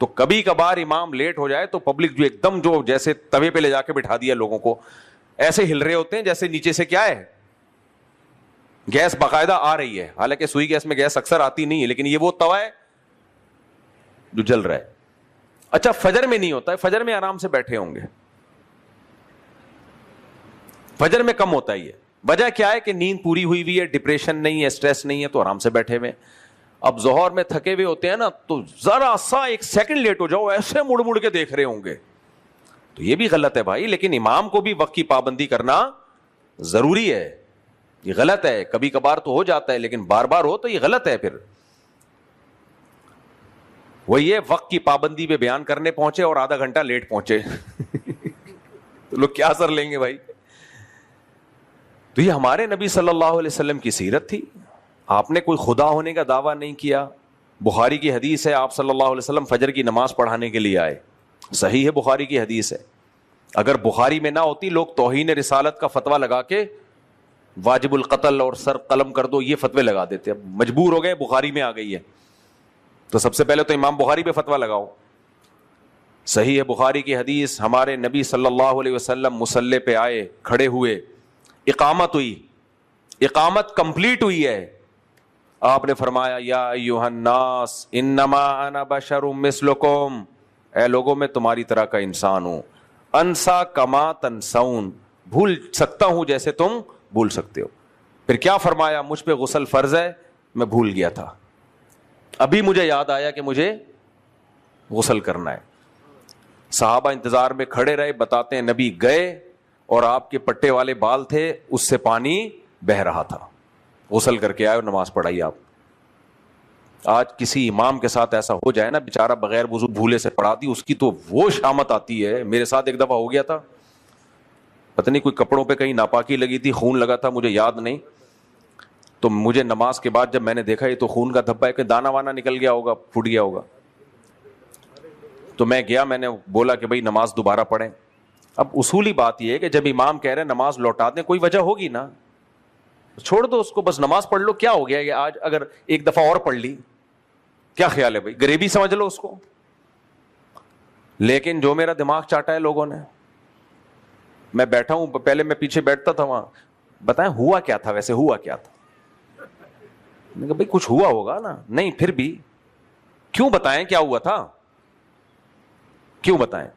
تو کبھی کبھار امام لیٹ ہو جائے تو پبلک جو ایک دم جو جیسے توے پہ لے جا کے بٹھا دیا لوگوں کو، ایسے ہل رہے ہوتے ہیں جیسے نیچے سے کیا ہے گیس باقاعدہ آ رہی ہے. حالانکہ سوئی گیس میں گیس اکثر آتی نہیں ہے، لیکن یہ وہ توا ہے جو جل رہا ہے. اچھا فجر میں نہیں ہوتا ہے، فجر میں آرام سے بیٹھے ہوں گے، فجر میں کم ہوتا ہی ہے. وجہ کیا ہے کہ نیند پوری ہوئی ہوئی ہے، ڈپریشن نہیں ہے، اسٹریس نہیں ہے، تو آرام سے بیٹھے ہوئے. اب ظہر میں تھکے ہوئے ہوتے ہیں نا، تو ذرا سا 1 سیکنڈ لیٹ ہو جاؤ ایسے مڑ مڑ کے دیکھ رہے ہوں گے، تو یہ بھی غلط ہے بھائی. لیکن امام کو بھی وقت کی پابندی کرنا ضروری ہے. یہ غلط ہے، کبھی کبھار تو ہو جاتا ہے لیکن بار بار ہو تو یہ غلط ہے. پھر وہی ہے، وقت کی پابندی پہ بیان کرنے پہنچے اور آدھا گھنٹہ لیٹ پہنچے تو لوگ کیا اثر لیں گے بھائی. تو یہ ہمارے نبی صلی اللہ علیہ وسلم کی سیرت تھی. آپ نے کوئی خدا ہونے کا دعویٰ نہیں کیا. بخاری کی حدیث ہے آپ صلی اللہ علیہ وسلم فجر کی نماز پڑھانے کے لیے آئے، صحیح ہے، بخاری کی حدیث ہے. اگر بخاری میں نہ ہوتی لوگ توہین رسالت کا فتویٰ لگا کے واجب القتل اور سر قلم کر دو یہ فتوے لگا دیتے. اب مجبور ہو گئے، بخاری میں آ گئی ہے تو سب سے پہلے تو امام بخاری پہ فتویٰ لگاؤ. صحیح ہے بخاری کی حدیث, ہمارے نبی صلی اللہ علیہ وسلم مصلی پہ آئے, کھڑے ہوئے, اقامت ہوئی, اقامت کمپلیٹ ہوئی ہے, آپ نے فرمایا یا ایھا الناس انما انا بشر مثلکم, اے لوگوں میں تمہاری طرح کا انسان ہوں, انسا کما تنسون, بھول سکتا ہوں جیسے تم بھول سکتے ہو. پھر کیا فرمایا, مجھ پہ غسل فرض ہے, میں بھول گیا تھا, ابھی مجھے یاد آیا کہ مجھے غسل کرنا ہے. صحابہ انتظار میں کھڑے رہے, بتاتے ہیں نبی گئے اور آپ کے پٹے والے بال تھے, اس سے پانی بہ رہا تھا, غسل کر کے آئے اور نماز پڑھائی. آپ آج کسی امام کے ساتھ ایسا ہو جائے نا, بیچارہ بغیر وضو بھولے سے پڑھا دی, اس کی تو وہ شامت آتی ہے. میرے ساتھ ایک دفعہ ہو گیا تھا, پتہ نہیں کوئی کپڑوں پہ کہیں ناپاکی لگی تھی, خون لگا تھا, مجھے یاد نہیں. تو مجھے نماز کے بعد جب میں نے دیکھا یہ تو خون کا دھبا ہے, کہ دانا وانا نکل گیا ہوگا, پھوٹ گیا ہوگا. تو میں گیا, میں نے بولا کہ بھائی نماز دوبارہ پڑھیں. اب اصولی بات یہ ہے کہ جب امام کہہ رہے ہیں نماز لوٹا دیں, کوئی وجہ ہوگی نا, چھوڑ دو اس کو, بس نماز پڑھ لو. کیا ہو گیا یہ آج اگر ایک دفعہ اور پڑھ لی, کیا خیال ہے بھائی, غریبی سمجھ لو اس کو. لیکن جو میرا دماغ چاٹا ہے لوگوں نے, میں بیٹھا ہوں, پہلے میں پیچھے بیٹھتا تھا وہاں, بتائیں ہوا کیا تھا, ویسے ہوا کیا تھا. میں نے کہا بھائی کچھ ہوا ہوگا نا, نہیں پھر بھی کیوں بتائیں کیا ہوا تھا, کیوں بتائیں.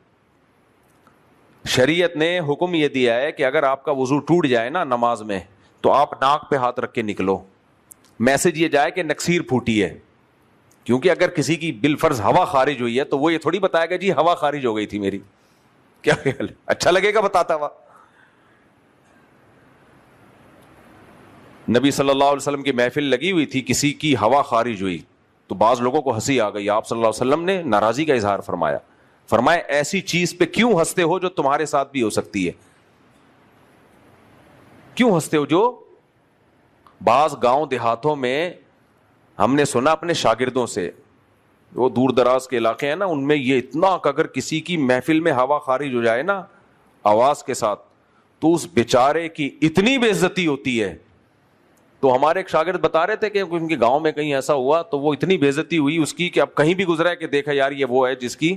شریعت نے حکم یہ دیا ہے کہ اگر آپ کا وضو ٹوٹ جائے نا نماز میں, تو آپ ناک پہ ہاتھ رکھ کے نکلو, میسج یہ جائے کہ نکسیر پھوٹی ہے. کیونکہ اگر کسی کی بالفرض ہوا خارج ہوئی ہے تو وہ یہ تھوڑی بتائے گا جی ہوا خارج ہو گئی تھی میری, کیا خیال ہے, اچھا لگے گا بتاتا ہوا. نبی صلی اللہ علیہ وسلم کی محفل لگی ہوئی تھی, کسی کی ہوا خارج ہوئی تو بعض لوگوں کو ہنسی آ گئی. آپ صلی اللہ علیہ وسلم نے ناراضی کا اظہار فرمایا, فرمایا ایسی چیز پہ کیوں ہنستے ہو جو تمہارے ساتھ بھی ہو سکتی ہے, کیوں ہنستے ہو. جو بعض گاؤں دیہاتوں میں ہم نے سنا اپنے شاگردوں سے, وہ دور دراز کے علاقے ہیں نا, ان میں یہ اتنا کہ اگر کسی کی محفل میں ہوا خارج ہو جائے نا آواز کے ساتھ, تو اس بیچارے کی اتنی بے عزتی ہوتی ہے. تو ہمارے ایک شاگرد بتا رہے تھے کہ ان کے گاؤں میں کہیں ایسا ہوا, تو وہ اتنی بے عزتی ہوئی اس کی کہ اب کہیں بھی گزرا ہے کہ دیکھا یار یہ وہ ہے جس کی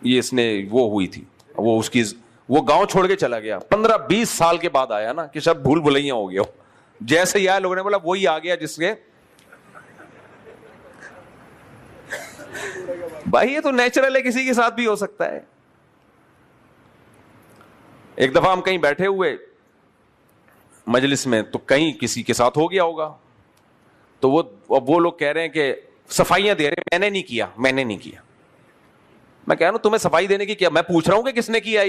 یہ اس نے وہ ہوئی تھی, وہ اس کی وہ گاؤں چھوڑ کے چلا گیا. 15-20 سال کے بعد آیا نا, کہ شب بھول بھلائیاں ہو گیا. جیسے ہی آیا لوگوں نے بولا وہی آ گیا جس کے, بھائی یہ تو نیچرل ہے, کسی کے ساتھ بھی ہو سکتا ہے. ایک دفعہ ہم کہیں بیٹھے ہوئے مجلس میں, تو کہیں کسی کے ساتھ ہو گیا ہوگا, تو وہ لوگ کہہ رہے ہیں کہ صفائیاں دے رہے ہیں, میں نے نہیں کیا, میں نے نہیں کیا. میں کہہ رہا ہوں تمہیں صفائی دینے کی کیا, میں پوچھ رہا ہوں کہ کس نے کیا.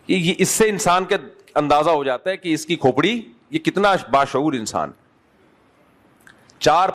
یہ اس سے انسان کا اندازہ ہو جاتا ہے کہ اس کی کھوپڑی یہ کتنا باشعور انسان. 4